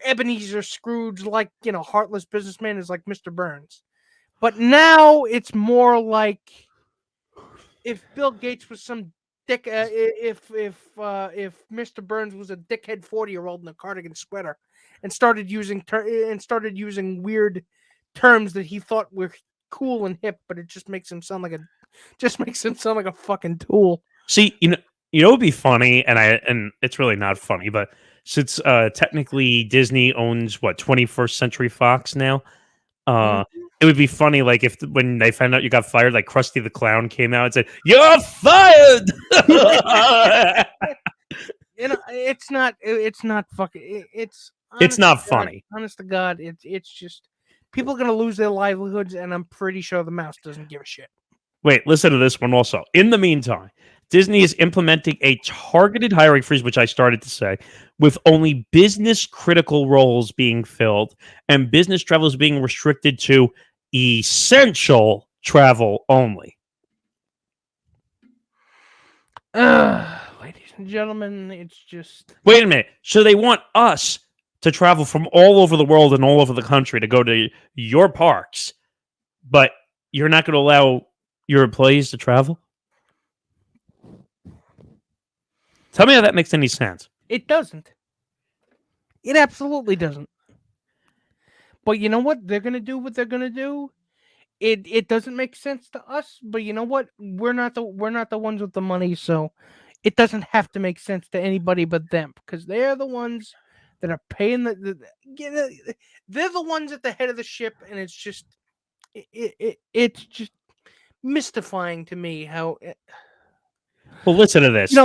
Ebenezer Scrooge, heartless businessman is like Mr. Burns. But now it's more like if Bill Gates was some dick, if Mr. Burns was a dickhead 40-year-old in a cardigan sweater and started using weird terms that he thought were cool and hip, but it just makes him sound like a fucking tool. See, it would be funny, and it's really not funny, but since technically Disney owns what 21st Century Fox now, it would be funny like if when they found out you got fired, like Krusty the Clown came out and said, "You're fired." It's not fucking. It's not funny. Honest to God, it's just people are gonna lose their livelihoods, and I'm pretty sure the mouse doesn't give a shit. Wait, listen to this one also. In the meantime, Disney is implementing a targeted hiring freeze, which I started to say, with only business-critical roles being filled and business travel is being restricted to essential travel only. Ladies and gentlemen, it's just... Wait a minute. So they want us to travel from all over the world and all over the country to go to your parks, but you're not going to allow your employees to travel? Tell me how that makes any sense. It doesn't. It absolutely doesn't. But you know what? They're going to do what they're going to do. It doesn't make sense to us, but you know what? We're not the ones with the money, so it doesn't have to make sense to anybody but them, because they're the ones that are paying they're the ones at the head of the ship, and it's just mystifying to me how. Well, listen to this.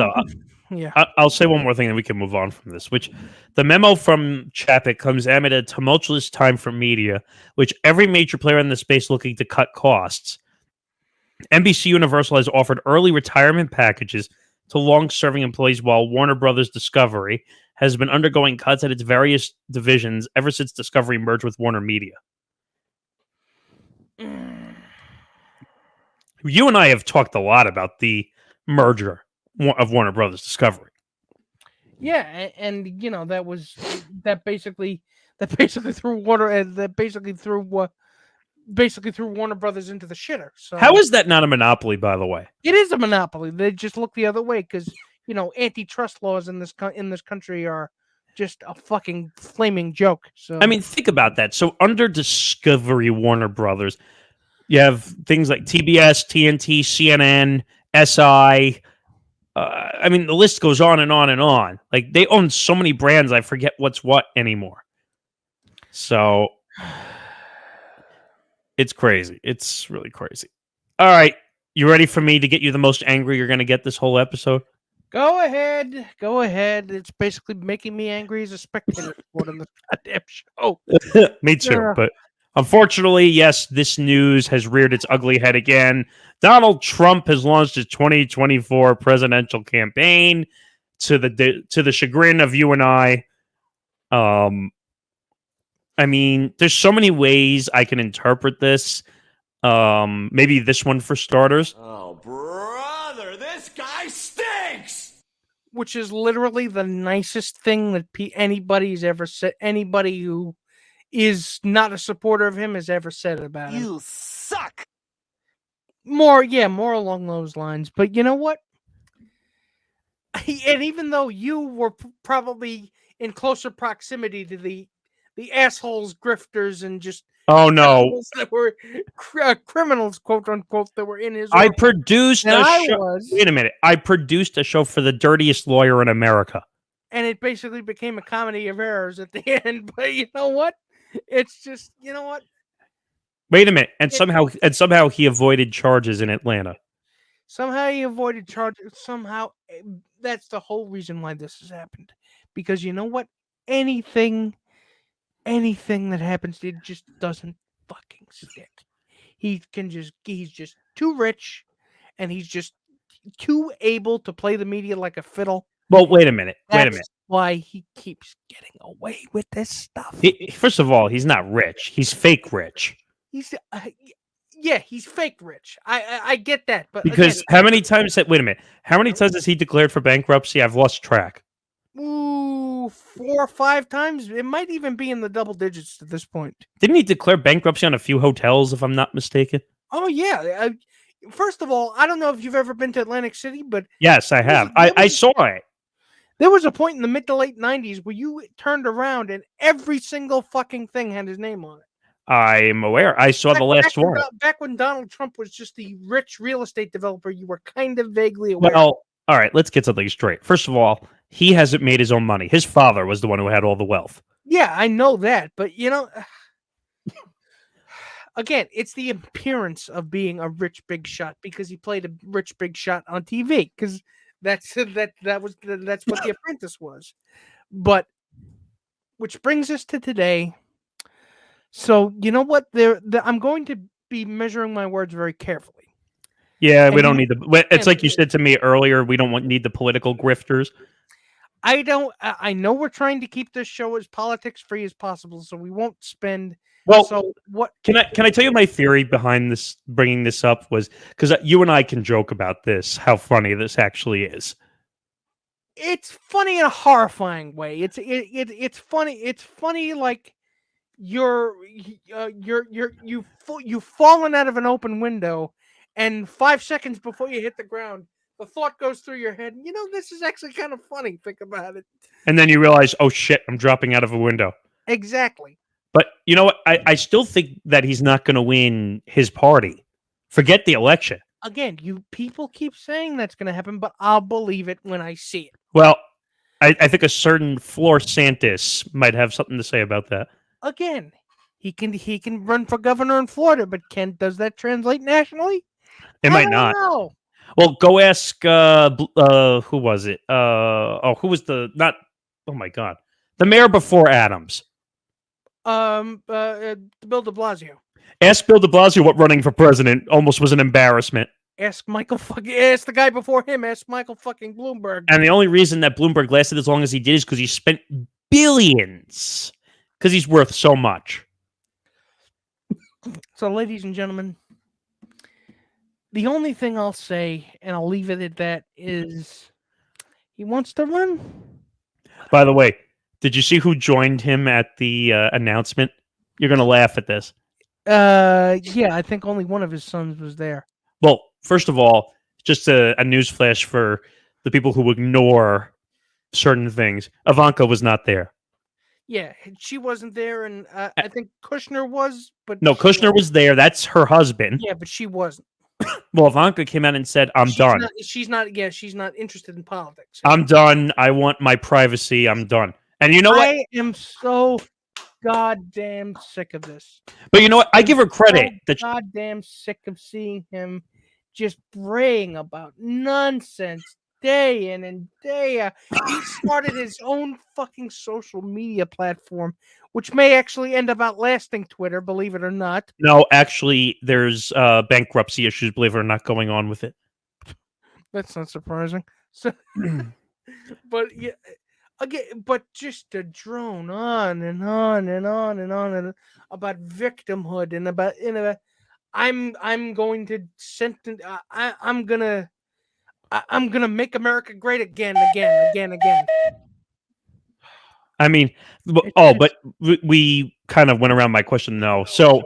Yeah. I'll say one more thing, and we can move on from this. Which the memo from Chapek comes amid a tumultuous time for media, which every major player in the space looking to cut costs. NBC Universal has offered early retirement packages to long-serving employees, while Warner Brothers Discovery has been undergoing cuts at its various divisions ever since Discovery merged with Warner Media. You and I have talked a lot about the merger of Warner Brothers Discovery. Yeah, and that basically threw Warner Brothers into the shitter. So how is that not a monopoly, by the way? It is a monopoly. They just look the other way because antitrust laws in this country are just a fucking flaming joke. So I mean, think about that. So under Discovery Warner Brothers, you have things like TBS, TNT, CNN, SI. I mean, the list goes on and on and on. Like, they own so many brands, I forget what's what anymore. So, it's crazy. It's really crazy. All right. You ready for me to get you the most angry you're going to get this whole episode? Go ahead. It's basically making me angry as a spectator on this goddamn show. Me too, but unfortunately, yes, this news has reared its ugly head again. Donald Trump has launched his 2024 presidential campaign to the chagrin of you and I. I mean, there's so many ways I can interpret this. Maybe this one for starters. Oh, brother, this guy stinks! Which is literally the nicest thing that anybody's ever said. Anybody who is not a supporter of him has ever said about him. You suck! More along those lines. But you know what? And even though you were probably in closer proximity to the assholes, grifters, and just that were criminals, quote unquote, that were in his. I produced a show. Was, wait a minute! I produced a show for the dirtiest lawyer in America, and it basically became a comedy of errors at the end. But you know what? It's just what. Wait a minute, and somehow he avoided charges in Atlanta. Somehow he avoided charges. Somehow, that's the whole reason why this has happened. Because you know what? Anything that happens, it just doesn't fucking stick. He's just too rich, and he's just too able to play the media like a fiddle. Well, wait a minute. That's why he keeps getting away with this stuff. First of all, he's not rich. He's fake rich. He's fake rich. I get that, but because how many times has he declared for bankruptcy? I've lost track. Ooh, through 4 or 5 times. It might even be in the double digits at this point. Didn't he declare bankruptcy on a few hotels, if I'm not mistaken? Oh yeah. First of all, I don't know if you've ever been to Atlantic City, but Yes, I have. I saw it. there was a point in the mid to late 90s where you turned around and every single fucking thing had his name on it. I'm aware. I saw the last one. Back when Donald Trump was just the rich real estate developer, you were kind of vaguely aware. Well, all right, let's get something straight. First of all, he hasn't made his own money. His father was the one who had all the wealth. Yeah, I know that, but again, it's the appearance of being a rich big shot because he played a rich big shot on TV because that's what The Apprentice was. But which brings us to today. So you know what? I'm going to be measuring my words very carefully. Yeah, we don't need the. It's like you said to me earlier. We don't need the political grifters. I don't. I know we're trying to keep this show as politics free as possible, so we won't spend. Well, so what can I tell you my theory behind this? Bringing this up was because you and I can joke about this. How funny this actually is. It's funny in a horrifying way. It's funny. It's funny like you've fallen out of an open window, and 5 seconds before you hit the ground, the thought goes through your head. This is actually kind of funny. Think about it. And then you realize, oh shit, I'm dropping out of a window. Exactly. But you know what? I still think that he's not going to win his party. Forget the election. Again, you people keep saying that's going to happen, but I'll believe it when I see it. Well, I think a certain Flor Santis might have something to say about that. Again, he can run for governor in Florida, but does that translate nationally? It might not. Know. Well, go ask who was it? Who was the my God, the mayor before Adams? Bill de Blasio. Ask Bill de Blasio what running for president almost was an embarrassment. Ask the guy before him. Ask Michael fucking Bloomberg. And the only reason that Bloomberg lasted as long as he did is because he spent billions. Because he's worth so much. So, ladies and gentlemen, the only thing I'll say, and I'll leave it at that, is he wants to run. By the way, did you see who joined him at the announcement? You're going to laugh at this. Yeah, I think only one of his sons was there. Well, first of all, just a newsflash for the people who ignore certain things. Ivanka was not there. Yeah, she wasn't there, and I think Kushner was, but no, Kushner was there. That's her husband. Yeah, but she wasn't. Well, Ivanka came out and said, "I'm done." She's not interested in politics. I'm done. I want my privacy. I'm done. And you know what? I am so goddamn sick of this. But you know what? I give her credit. Goddamn sick of seeing him just braying about nonsense day in and day out. He started his own fucking social media platform, which may actually end up outlasting Twitter, believe it or not. No, actually, there's bankruptcy issues, believe it or not, going on with it. That's not surprising. So, but yeah, again, but just to drone on and on and on and on and about victimhood and about I'm going to sentence. I'm gonna make America great again. I mean, but we kind of went around my question though. So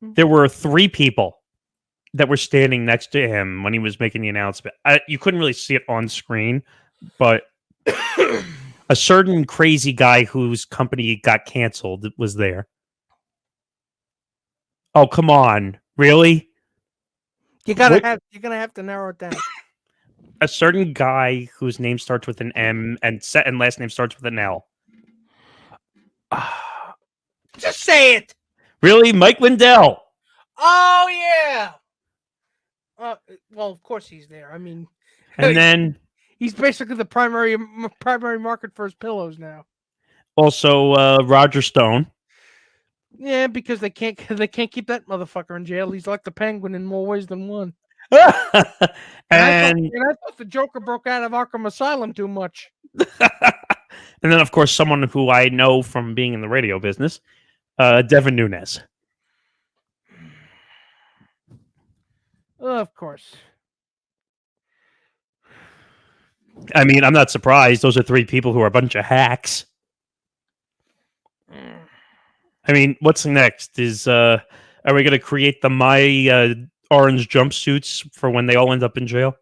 there were 3 people that were standing next to him when he was making the announcement. You couldn't really see it on screen, but a certain crazy guy whose company got canceled was there. Oh, come on. Really? You're gonna have to narrow it down. A certain guy whose name starts with an M and last name starts with an L. Just say it. Really? Mike Lindell. Oh yeah. Well, of course he's there. I mean, and then he's basically the primary market for his pillows now. Also, Roger Stone. Yeah, because they can't keep that motherfucker in jail. He's like the Penguin in more ways than one. and I thought the Joker broke out of Arkham Asylum too much. And then, of course, someone who I know from being in the radio business, Devin Nunes. Of course. I mean, I'm not surprised. Those are three people who are a bunch of hacks. I mean, what's next? Are we going to create the orange jumpsuits for when they all end up in jail?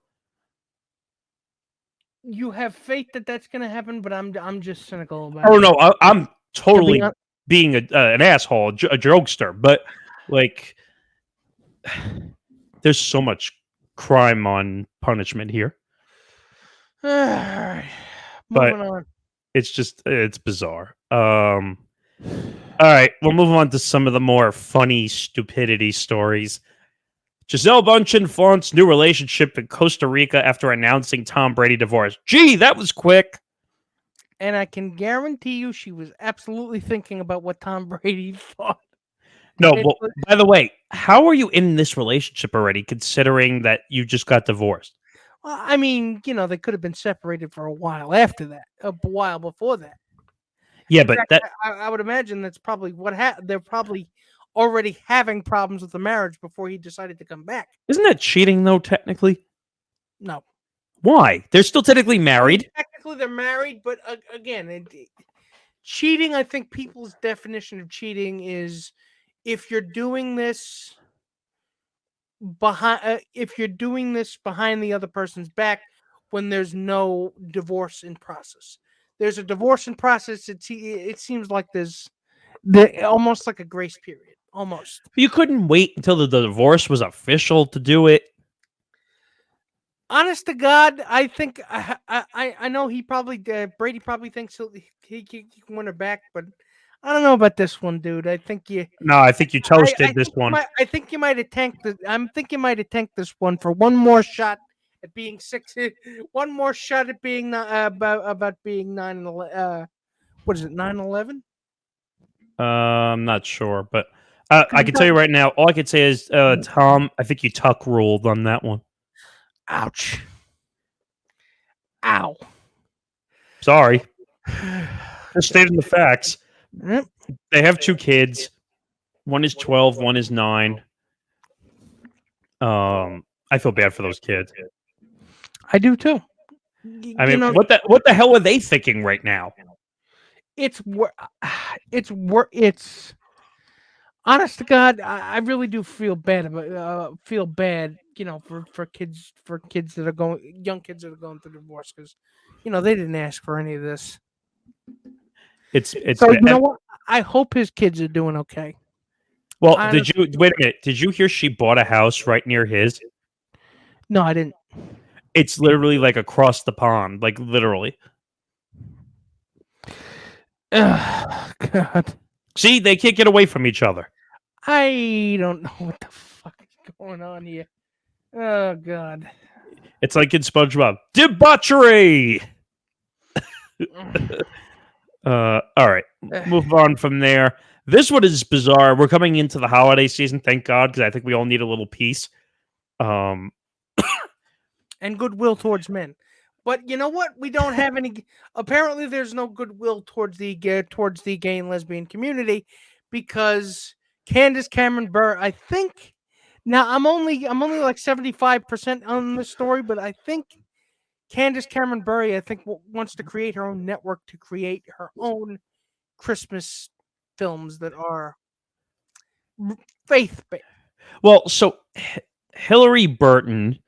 You have faith that that's going to happen, but I'm just cynical about Oh it. no, I'm totally hon- being an asshole, a jokester, but like, there's so much crime on punishment here, All right. but Moving on. it's bizarre. All right, we'll move on to some of the more funny stupidity stories. Gisele Bündchen flaunts new relationship in Costa Rica after announcing Tom Brady divorce. Gee, that was quick. And I can guarantee you she was absolutely thinking about what Tom Brady thought. No, It well, was- by the way, how are you in this relationship already, considering that you just got divorced? Well, I mean, they could have been separated for a while after that, a while before that. Yeah, In but fact, that I would imagine that's probably what they're probably already having problems with the marriage before he decided to come back. isn't that cheating though, technically? No. Why? They're still technically I mean, married. technically, they're married, but again, cheating. I think people's definition of cheating is if you're doing this behind the other person's back when there's no divorce in process. There's a divorce in process. It seems like there's almost like a grace period, almost. You couldn't wait until the divorce was official to do it. Honest to God, I think I know he probably Brady probably thinks he can win her back, but I don't know about this one, dude. I think you. No, I think you toasted I this think one. I think you might have tanked the. I'm think you might have tanked this one for one more shot at being six. One more shot at being about being 9/11. What is it? 9/11? I'm not sure, but I can tell you right now. All I could say is, Tom, I think you tuck ruled on that one. Ouch! Ow! Sorry, just stating the facts. Yep. They have two kids. One is 12. One is 9. I feel bad for those kids. I do too. I mean, what the hell are they thinking right now? It's honest to God, I really do feel bad about for kids that are going young kids that are going through divorce because they didn't ask for any of this. It's So you know what? I hope his kids are doing okay. Well, wait a minute? Did you hear she bought a house right near his? No, I didn't. It's literally like across the pond, like literally. Oh, God. See, they can't get away from each other. I don't know what the fuck is going on here. Oh, God. It's like in SpongeBob. Debauchery! All right. Move on from there. This one is bizarre. We're coming into the holiday season, thank God, because I think we all need a little peace. And goodwill towards men. But you know what? We don't have any. Apparently, there's no goodwill towards the gay and lesbian community because Candace Cameron Bure. I think now I'm only like 75% on this story, but I think Candace Cameron Bure, I think, wants to create her own network to create her own Christmas films that are faith-based. Well, so Hilarie Burton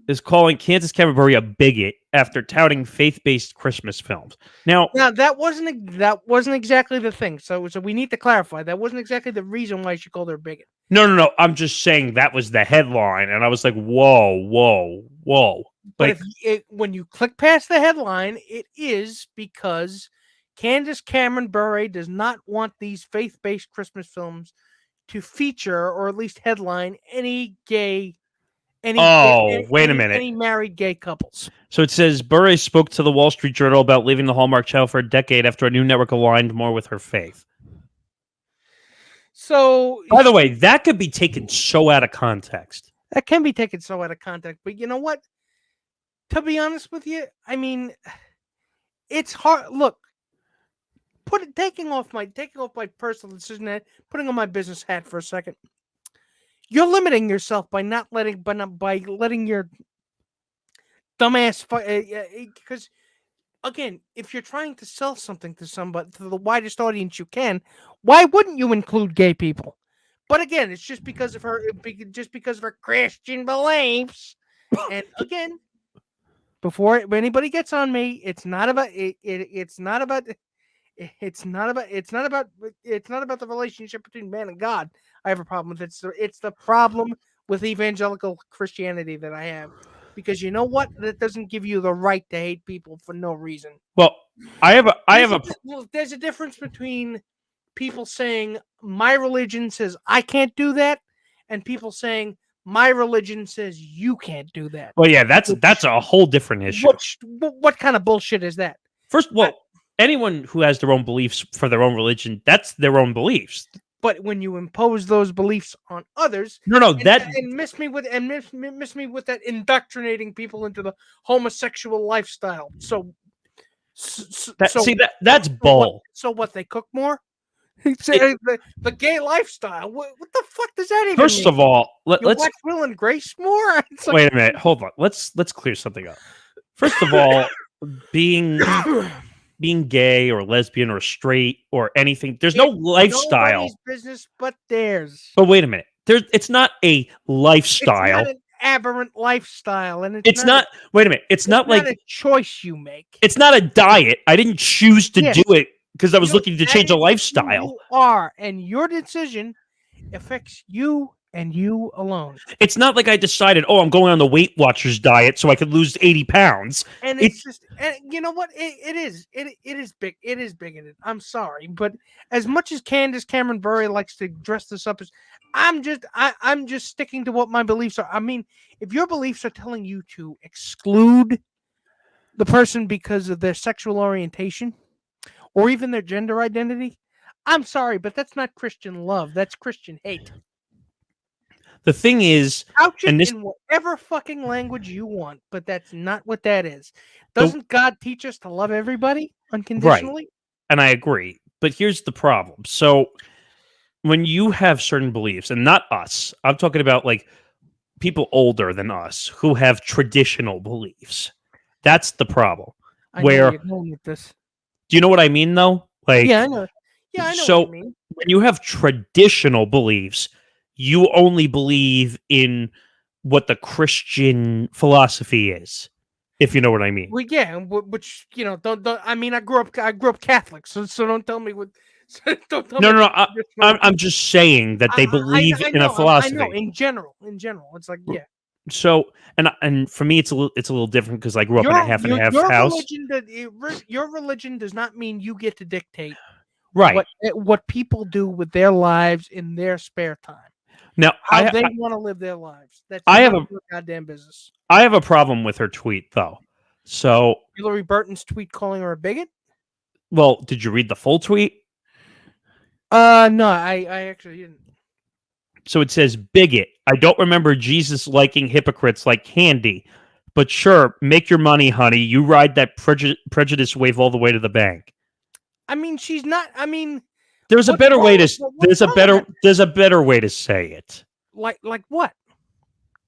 is calling Candace Cameron Bure a bigot after touting faith-based Christmas films. Now that wasn't exactly the thing. So we need to clarify. That wasn't exactly the reason why she called her a bigot. No. I'm just saying that was the headline, and I was like, whoa. But Like, when you click past the headline, it is because Candace Cameron Bure does not want these faith-based Christmas films to feature or at least headline any gay. wait a minute. Any married gay couples. So it says Bure spoke to the Wall Street Journal about leaving the Hallmark Channel for a decade after a new network aligned more with her faith. So, by the way, that could be taken so out of context. That can be taken so out of context. But you know what? To be honest with you, I mean, it's hard. Look, taking off my personal decision, putting on my business hat for a second. You're limiting yourself by letting your dumbass. Because again, if you're trying to sell something to somebody, to the widest audience you can, why wouldn't you include gay people? But again, it's just because of her Christian beliefs. And again, before anybody gets on me, it's not about it. It's not about the relationship between man and God. I have a problem with it. It's the problem with evangelical Christianity that I have, because you know what? That doesn't give you the right to hate people for no reason. Well, I have a There's a difference between people saying my religion says I can't do that, and people saying my religion says you can't do that. well, yeah, that's a whole different issue. What kind of bullshit is that? First, well, anyone who has their own beliefs for their own religion, that's their own beliefs. But when you impose those beliefs on others, miss me with that indoctrinating people into the homosexual lifestyle. That's bull. So what? They cook more? The gay lifestyle. What the fuck does that even First mean? of all, let's watch Will and Grace more. Wait a minute. Hold on. Let's clear something up. First of all, being gay or lesbian or straight or anything, there's no lifestyle. Nobody's business but theirs. But wait a minute. It's not a lifestyle. It's not an aberrant lifestyle, and it's not. Wait a minute. It's not like a choice you make. It's not a diet. I didn't choose to do it because I was looking to change a lifestyle. You are, and your decision affects you and you alone. It's not like I decided, I'm going on the Weight Watchers diet so I could lose 80 pounds. And it's just, and you know what? It is big. It is bigoted. I'm sorry, but as much as Candace Cameron Bure likes to dress this up as, I'm just sticking to what my beliefs are. I mean, if your beliefs are telling you to exclude the person because of their sexual orientation or even their gender identity, I'm sorry, but that's not Christian love. That's Christian hate. The thing is, couch it in whatever fucking language you want, but that's not what that is. Doesn't God teach us to love everybody unconditionally? Right. And I agree. But here's the problem. So when you have certain beliefs, and not us, I'm talking about like people older than us who have traditional beliefs. That's the problem. I know where you're going with this. Do you know what I mean, though? Like, yeah, I know. Yeah, I know so what you mean. When you have traditional beliefs, you only believe in what the Christian philosophy is, if you know what I mean. Well, yeah, which don't. I mean, I grew up Catholic, so don't tell me what. Don't tell no. I'm just saying that they believe in a philosophy. I know. In general, it's like So and for me, it's a little different because I grew up in a half and half house. Your religion does not mean you get to dictate right what people do with their lives in their spare time. Now, how they want to live their lives. That's your goddamn business. I have a problem with her tweet, though. So Hilarie Burton's tweet calling her a bigot? Well, did you read the full tweet? No, I actually didn't. So it says, bigot. I don't remember Jesus liking hypocrites like candy. But sure, make your money, honey. You ride that prejudice wave all the way to the bank. I mean, she's not. I mean... There's a better way to say it. Like what?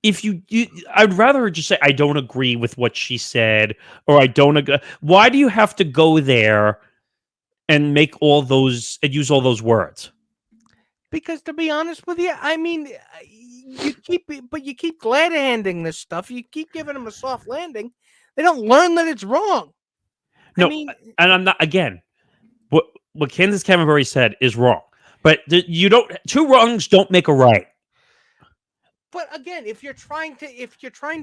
If I'd rather her just say I don't agree with what she said, or I don't agree. Why do you have to go there and make all those and use all those words? Because to be honest with you, I mean, you keep glad handing this stuff. You keep giving them a soft landing. They don't learn that it's wrong. No, and I'm not again. What Candace Cameron Bure said is wrong, but two wrongs don't make a right. But again, if you're trying to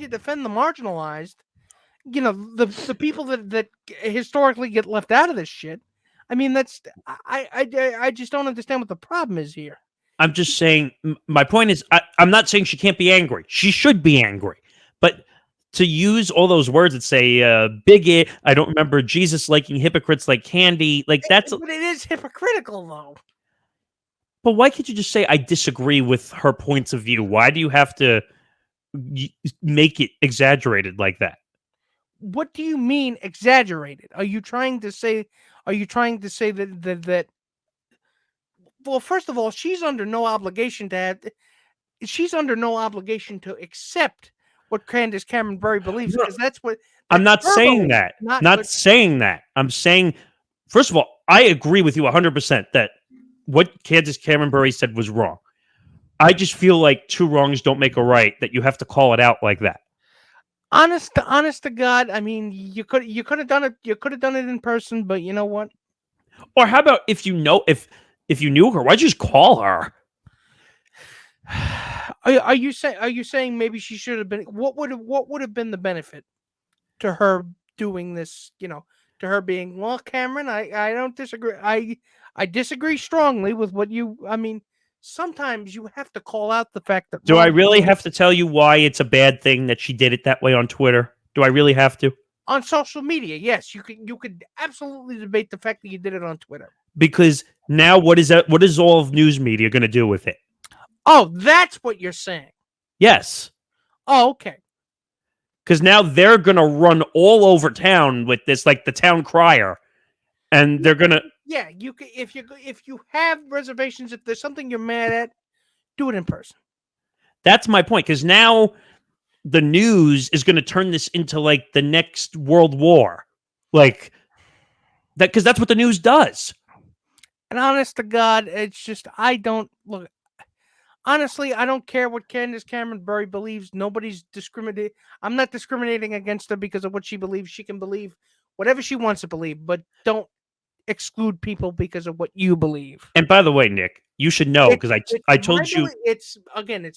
defend the marginalized, the people that historically get left out of this shit. I mean, I just don't understand what the problem is here. I'm just saying. My point is, I'm not saying she can't be angry. She should be angry, but to use all those words that say bigot, I don't remember Jesus liking hypocrites like candy, like that's. But it is hypocritical, though. But why can't you just say I disagree with her points of view? Why do you have to make it exaggerated like that? What do you mean exaggerated? Are you trying to say that? Well, first of all, she's under no obligation to accept what Candace Cameron Bure believes, No, because that's what I'm not her saying belief, that. not Not what- saying that. I'm saying, first of all, I agree with you 100% that what Candace Cameron Bure said was wrong. I just feel like two wrongs don't make a right, that you have to call it out like that. honest to God. I mean, you could have done it. You could have done it in person, but you know what? Or how about if you knew her, why'd you just call her? Are you saying maybe she should have been? What would have been the benefit to her doing this? To her being, well, Cameron, I don't disagree. I disagree strongly with what you. I mean, sometimes you have to call out the fact that. Do I really have to tell you why it's a bad thing that she did it that way on Twitter? Do I really have to? On social media? Yes, you could absolutely debate the fact that you did it on Twitter. Because now what is all of news media going to do with it? Oh, that's what you're saying. Yes. Oh, okay. Because now they're going to run all over town with this, like the town crier. And they're going to... Yeah, you can, if you have reservations, if there's something you're mad at, do it in person. That's my point. Because now the news is going to turn this into like the next World War. Like that, because that's what the news does. And honest to God, it's just, I don't look. Honestly, I don't care what Candace Cameron Bure believes. Nobody's discriminating. I'm not discriminating against her because of what she believes. She can believe whatever she wants to believe, but don't exclude people because of what you believe. And by the way, Nick, you should know, because I told you... It's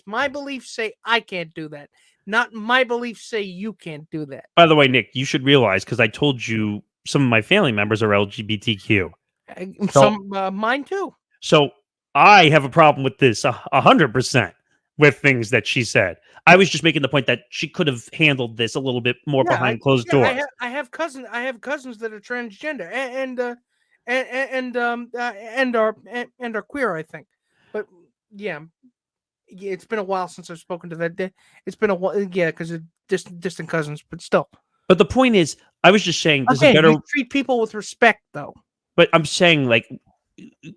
my beliefs say I can't do that. Not my beliefs say you can't do that. By the way, Nick, you should realize, because I told you some of my family members are LGBTQ. Mine too. So I have a problem with this 100% with things that she said. I was just making the point that she could have handled this a little bit more behind closed doors. I have cousins that are transgender and are queer, I think. But yeah, it's been a while since I've spoken to that. It's been a while, yeah, because of distant cousins, but still. But the point is, I was just saying, You treat people with respect, though. But I'm saying, like,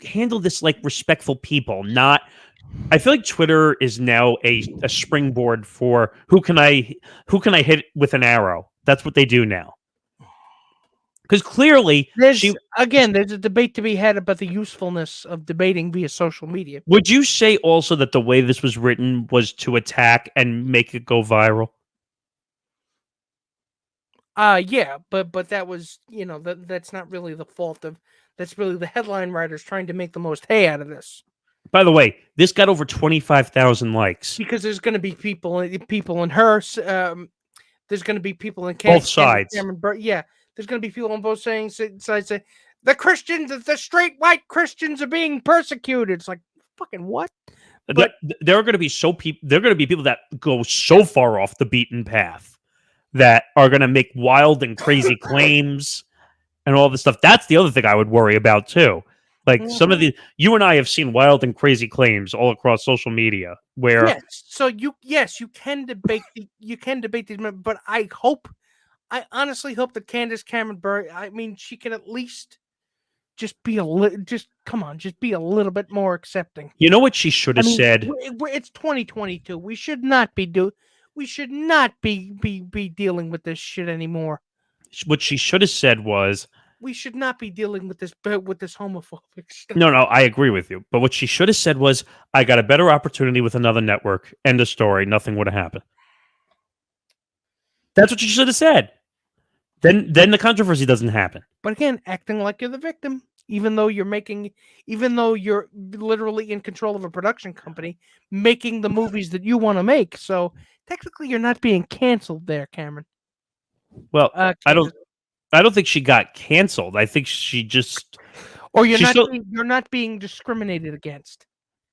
handle this like respectful people. Not. I feel like Twitter is now a springboard for who can I hit with an arrow. That's what they do now. Because clearly, there's a debate to be had about the usefulness of debating via social media. Would you say also that the way this was written was to attack and make it go viral? Yeah, but that was, that's not really the fault of. That's really the headline writers trying to make the most hay out of this. By the way, this got over 25,000 likes. Because there's going to be people in her. There's going to be people in both sides. Yeah, there's going to be people on both sides say the Christians, the straight white Christians are being persecuted. It's like, fucking what? But there are going to be people that go so far off the beaten path that are going to make wild and crazy claims and all this stuff. That's the other thing I would worry about too. Like some of you and I have seen wild and crazy claims all across social media where you can debate these, but I honestly hope that Candace Cameron Bure, I mean, she can at least just be a little bit more accepting. You know what she should have said? It's 2022. We should not be dealing with this shit anymore. What she should have said was, we should not be dealing with this homophobic stuff. No, I agree with you. But what she should have said was, I got a better opportunity with another network. End of story. Nothing would have happened. That's what she should have said. Then the controversy doesn't happen. But again, acting like you're the victim, even though you're literally in control of a production company, making the movies that you want to make. So technically you're not being canceled there, Cameron. Well, I don't think she got canceled. I think she just... Or you're not being discriminated against.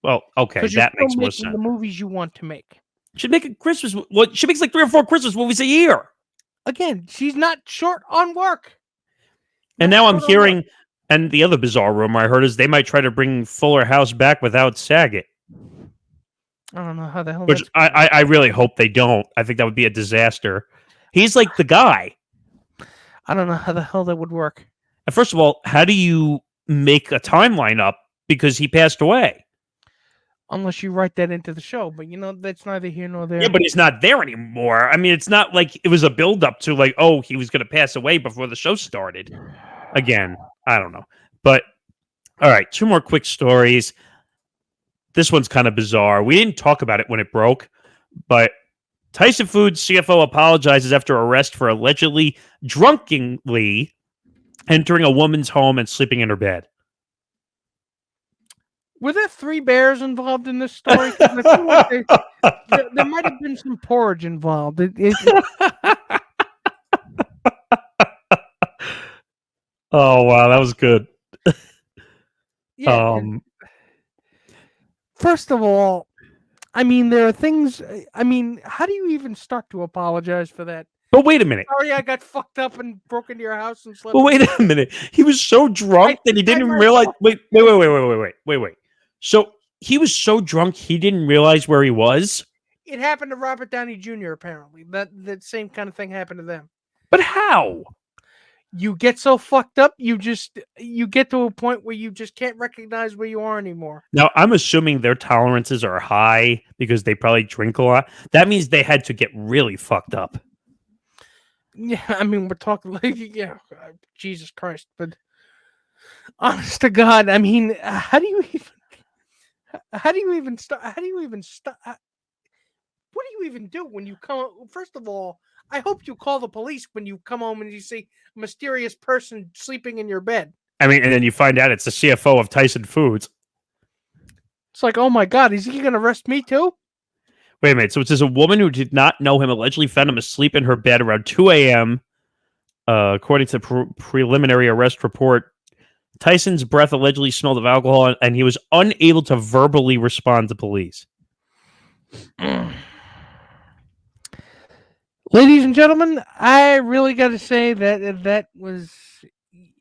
Well, okay, that makes more sense. The movies you want to make. She'd make a Christmas... Well, she makes like 3 or 4 Christmas movies a year. Again, she's not short on work. And now I'm hearing... And the other bizarre rumor I heard is they might try to bring Fuller House back without Saget. I don't know how the hell... Which I really hope they don't. I think that would be a disaster. He's like the guy. I don't know how the hell that would work. And first of all, how do you make a timeline up because he passed away? Unless you write that into the show, but that's neither here nor there. Yeah, but he's not there anymore. I mean, it's not like it was a build-up to like, oh, he was going to pass away before the show started. Again, I don't know. But, all right, 2 more quick stories. This one's kind of bizarre. We didn't talk about it when it broke, but Tyson Foods CFO apologizes after arrest for allegedly drunkenly entering a woman's home and sleeping in her bed. Were there 3 bears involved in this story? 'Cause I feel like there might have been some porridge involved. Oh, wow, that was good. Yeah. First of all, I mean, there are things. I mean, how do you even start to apologize for that? But wait a minute. Sorry, I got fucked up and broke into your house and slept. But wait a minute. He was so drunk that he didn't even realize. Wait. So he was so drunk he didn't realize where he was. It happened to Robert Downey Jr. Apparently, that same kind of thing happened to them. But how? You get so fucked up, you get to a point where you just can't recognize where you are anymore. Now, I'm assuming their tolerances are high because they probably drink a lot. That means they had to get really fucked up. Yeah, I mean, we're talking like, Jesus Christ. But honest to God, I mean, how do you even start? What do you even do when you come? First of all, I hope you call the police when you come home and you see a mysterious person sleeping in your bed. I mean, and then you find out it's the CFO of Tyson Foods. It's like, oh my God, is he going to arrest me too? Wait a minute. So it says a woman who did not know him allegedly found him asleep in her bed around 2 a.m. According to preliminary arrest report, Tyson's breath allegedly smelled of alcohol, and he was unable to verbally respond to police. Ladies and gentlemen, I really got to say that was,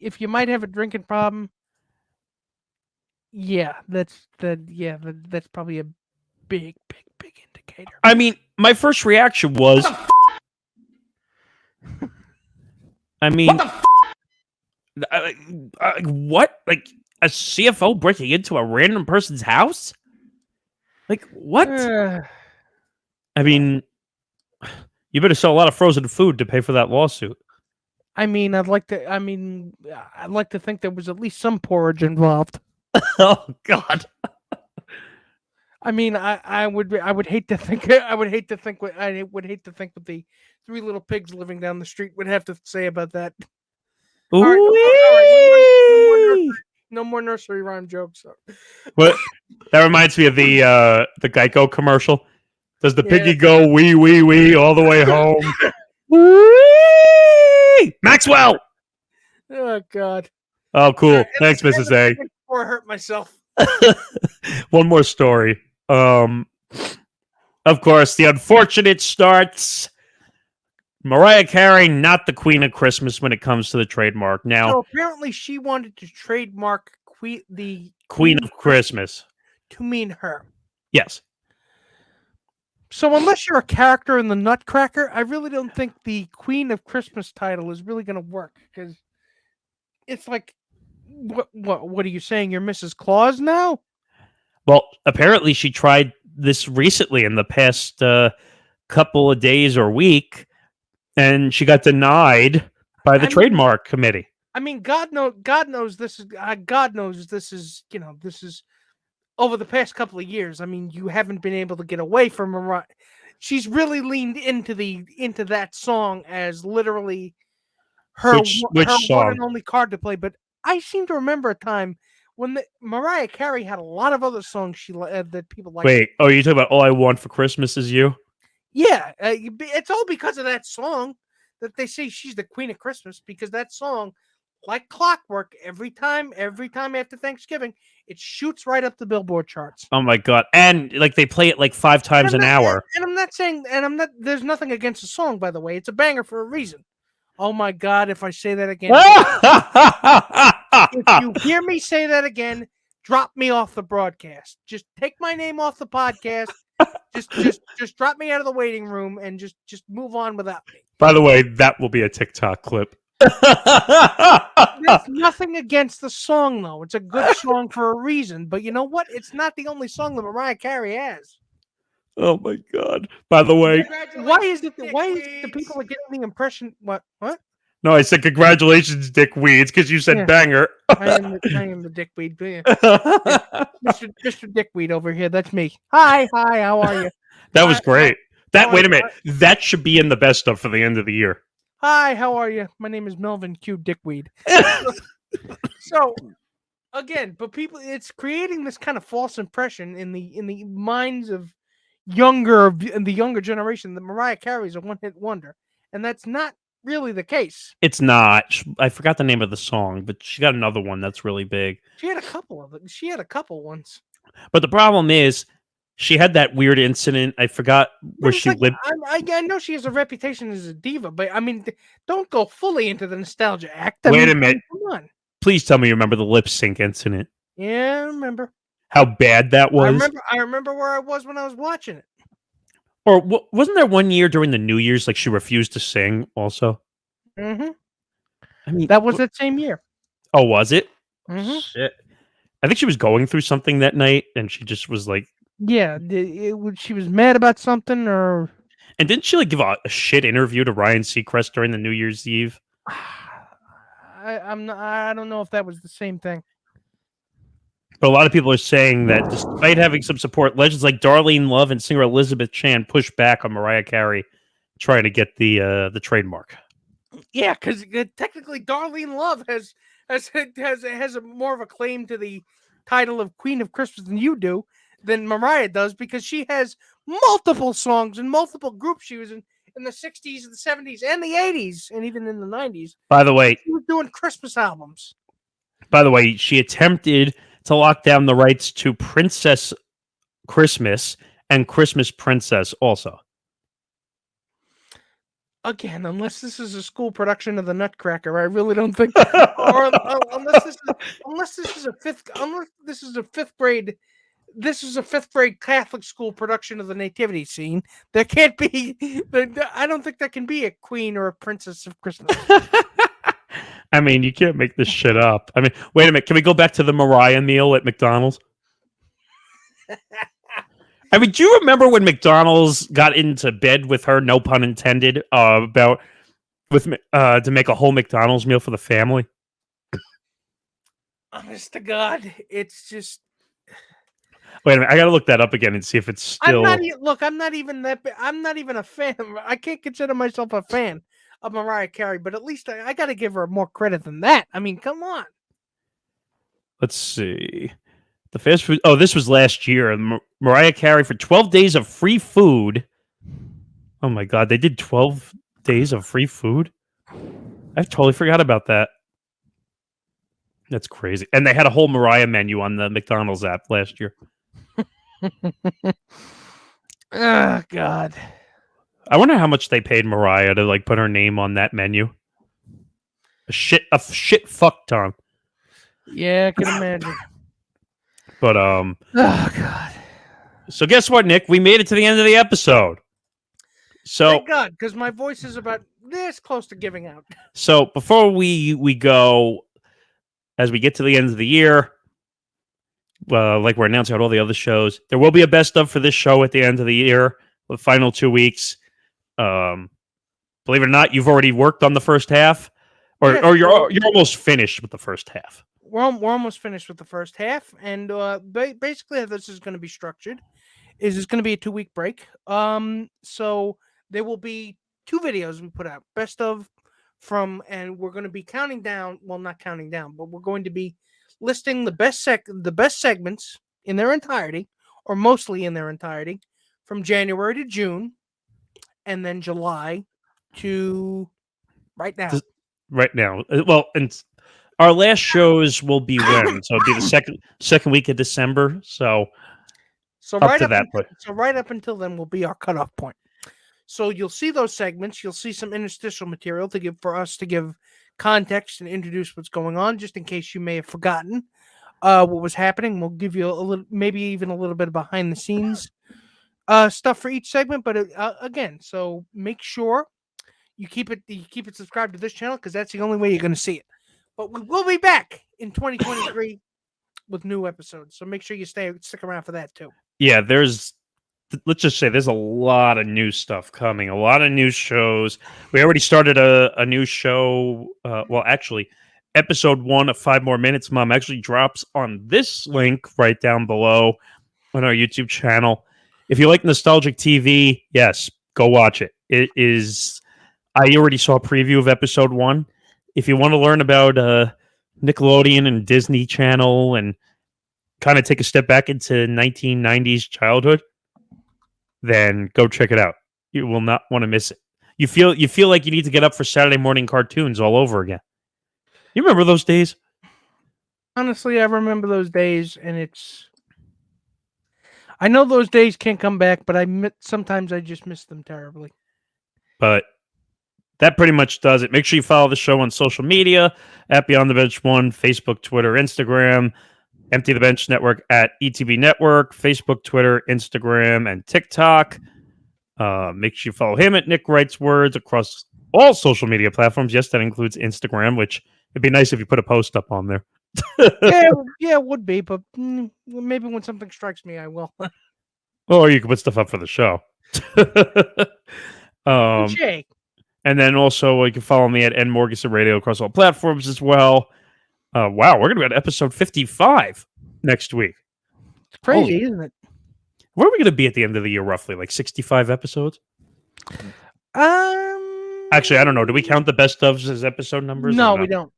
if you might have a drinking problem, that's probably a big indicator. I mean, my first reaction was, I mean, what? Like a CFO breaking into a random person's house? Like what? I mean, you better sell a lot of frozen food to pay for that lawsuit. I mean, I'd like to think there was at least some porridge involved. Oh God. I mean, I would hate to think what the 3 little pigs living down the street would have to say about that. All right, no more nursery rhyme jokes. What? That reminds me of the Geico commercial. Does the piggy go wee wee wee all the way home? Wee! Maxwell. Oh God. Oh, cool. Thanks, Mrs. A. Before I hurt myself. One more story. Of course, the unfortunate starts. Mariah Carey, not the queen of Christmas when it comes to the trademark. Now, so apparently she wanted to trademark the Queen of Christmas to mean her. Yes. So unless you're a character in the Nutcracker, I really don't think the Queen of Christmas title is really going to work, because it's like, what are you saying? You're Mrs. Claus now? Well, apparently she tried this recently in the past couple of days or week, and she got denied by the trademark committee. I mean, God knows this is this is over the past couple of years. I mean, you haven't been able to get away from Mariah. She's really leaned into that song as literally her song? one and only card to play. But I seem to remember a time when Mariah Carey had a lot of other songs that people liked. Wait, oh, you talking about All I Want for Christmas Is You? Yeah, it's all because of that song that they say she's the Queen of Christmas, because that song, like clockwork, every time after Thanksgiving, it shoots right up the Billboard charts. Oh my God. And like they play it like 5 times an hour. And I'm not saying, there's nothing against the song, by the way. It's a banger for a reason. Oh my God, if I say that again. If you hear me say that again, drop me off the broadcast. Just take my name off the podcast. Just drop me out of the waiting room and just move on without me. By the way, that will be a TikTok clip. There's nothing against the song, though. It's a good song for a reason. But you know what? It's not the only song that Mariah Carey has. Oh my god! By the way, Why is it the people are getting the impression? What? no, I said congratulations, Dick Weeds, because you said Yeah. banger. I am the dickweed. Yeah. Mr. Dickweed over here. That's me. Hi, how are you? That was great. Wait a minute. Hi. That should be in the best of for the end of the year. Hi, how are you? My name is Melvin Q. Dickweed. So, again, but people, it's creating this kind of false impression in the minds of the younger generation that Mariah Carey is a one-hit wonder, and that's not really the case. It's not. I forgot the name of the song, but she got another one that's really big. She had a couple of them. She had a couple ones. But the problem is, she had that weird incident. I forgot where she lived. I know she has a reputation as a diva, but I mean, don't go fully into the nostalgia act. Wait a minute. Come on. Please tell me you remember the lip sync incident. Yeah, I remember. How bad that was. I remember where I was when I was watching it. Or wasn't there one year during the New Year's like she refused to sing also? Mm-hmm. I mean, That was that same year. Oh, was it? Mm-hmm. Shit. I think she was going through something that night, and she just was like, yeah, she was mad about something, or and didn't she like give a shit interview to Ryan Seacrest during the New Year's Eve? I don't know if that was the same thing. But a lot of people are saying that despite having some support, legends like Darlene Love and singer Elizabeth Chan pushed back on Mariah Carey trying to get the trademark. Yeah, because technically Darlene Love has a more of a claim to the title of Queen of Christmas than Mariah does, because she has multiple songs and multiple groups she was in the 60s, the 70s, and the 80s, and even in the 90s. By the way, she was doing Christmas albums. By the way, she attempted to lock down the rights to Princess Christmas and Christmas Princess also. Again, unless this is a school production of the Nutcracker, I really don't think. Unless this is a fifth grade. This is a fifth grade Catholic school production of the Nativity Scene. There can't be. I don't think there can be a queen or a princess of Christmas. I mean, you can't make this shit up. I mean, wait a minute. Can we go back to the Mariah meal at McDonald's? I mean, do you remember when McDonald's got into bed with her, no pun intended, to make a whole McDonald's meal for the family? Honest to God, it's just. Wait a minute, I gotta look that up again and see if it's still. I'm not even a fan. I can't consider myself a fan of Mariah Carey, but at least I got to give her more credit than that. I mean, come on. Let's see. The fast food. Oh, this was last year. Mariah Carey for 12 days of free food. Oh my God, they did 12 days of free food? I totally forgot about that. That's crazy. And they had a whole Mariah menu on the McDonald's app last year. Oh God. I wonder how much they paid Mariah to like put her name on that menu. A shit fuck ton. Yeah, I can imagine. But oh God. So guess what, Nick? We made it to the end of the episode. So thank God, because my voice is about this close to giving out. So before we go, as we get to the end of the year, like we're announcing out all the other shows, there will be a best of for this show at the end of the year, the final 2 weeks. Believe it or not, you've already worked on the first half, or you're almost finished with the first half. We're almost finished with the first half, and basically how this is going to be structured is it's going to be a 2-week break. So there will be 2 videos we put out, best of and we're going to be counting down. Well, not counting down, but we're going to be listing the best segments in their entirety, or mostly in their entirety, from January to June, and then July to right now. Right now, well, and our last shows will be when? So it'll be the second week of December. So right up until then will be our cutoff point. So you'll see those segments. You'll see some interstitial material for us to give context and introduce what's going on, just in case you may have forgotten what was happening. We'll give you a little, maybe even a little bit of behind the scenes stuff for each segment. But again, so make sure you keep it subscribed to this channel because that's the only way you're going to see it. But we will be back in 2023 with new episodes, so make sure you stick around for that too. Yeah, let's just say there's a lot of new stuff coming, a lot of new shows. We already started a new show. Well, actually, episode 1 of 5 More Minutes, Mom, actually drops on this link right down below on our YouTube channel. If you like nostalgic TV, yes, go watch it. It is. I already saw a preview of episode 1. If you want to learn about Nickelodeon and Disney Channel and kind of take a step back into 1990s childhood, then go check it out. You will not want to miss it. You feel like you need to get up for Saturday morning cartoons all over again. You remember those days? Honestly, I remember those days, and I know those days can't come back, but sometimes I just miss them terribly. But that pretty much does it. Make sure you follow the show on social media at Beyond the Bench 1, Facebook, Twitter, Instagram, Empty the Bench Network at ETB Network, Facebook, Twitter, Instagram, and TikTok. Make sure you follow him at Nick Writes Words across all social media platforms. Yes, that includes Instagram, which it'd be nice if you put a post up on there. yeah, it would be, but maybe when something strikes me, I will. Or you can put stuff up for the show. Jay. And then also you can follow me at Morgasen Radio across all platforms as well. Wow, we're going to be on episode 55 next week. It's crazy, isn't it? Where are we going to be at the end of the year, roughly? Like 65 episodes? Actually, I don't know. Do we count the best ofs as episode numbers? No, we don't.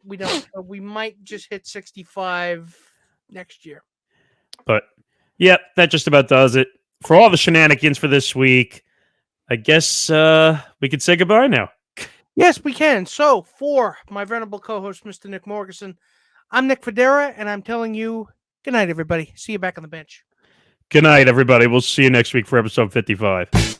We don't. We might just hit 65 next year. But, yep, that just about does it. For all the shenanigans for this week, I guess we could say goodbye now. Yes, we can. So, for my venerable co-host, Mr. Nick Morgasen, I'm Nick Fodera, and I'm telling you, good night, everybody. See you back on the bench. Good night, everybody. We'll see you next week for episode 55.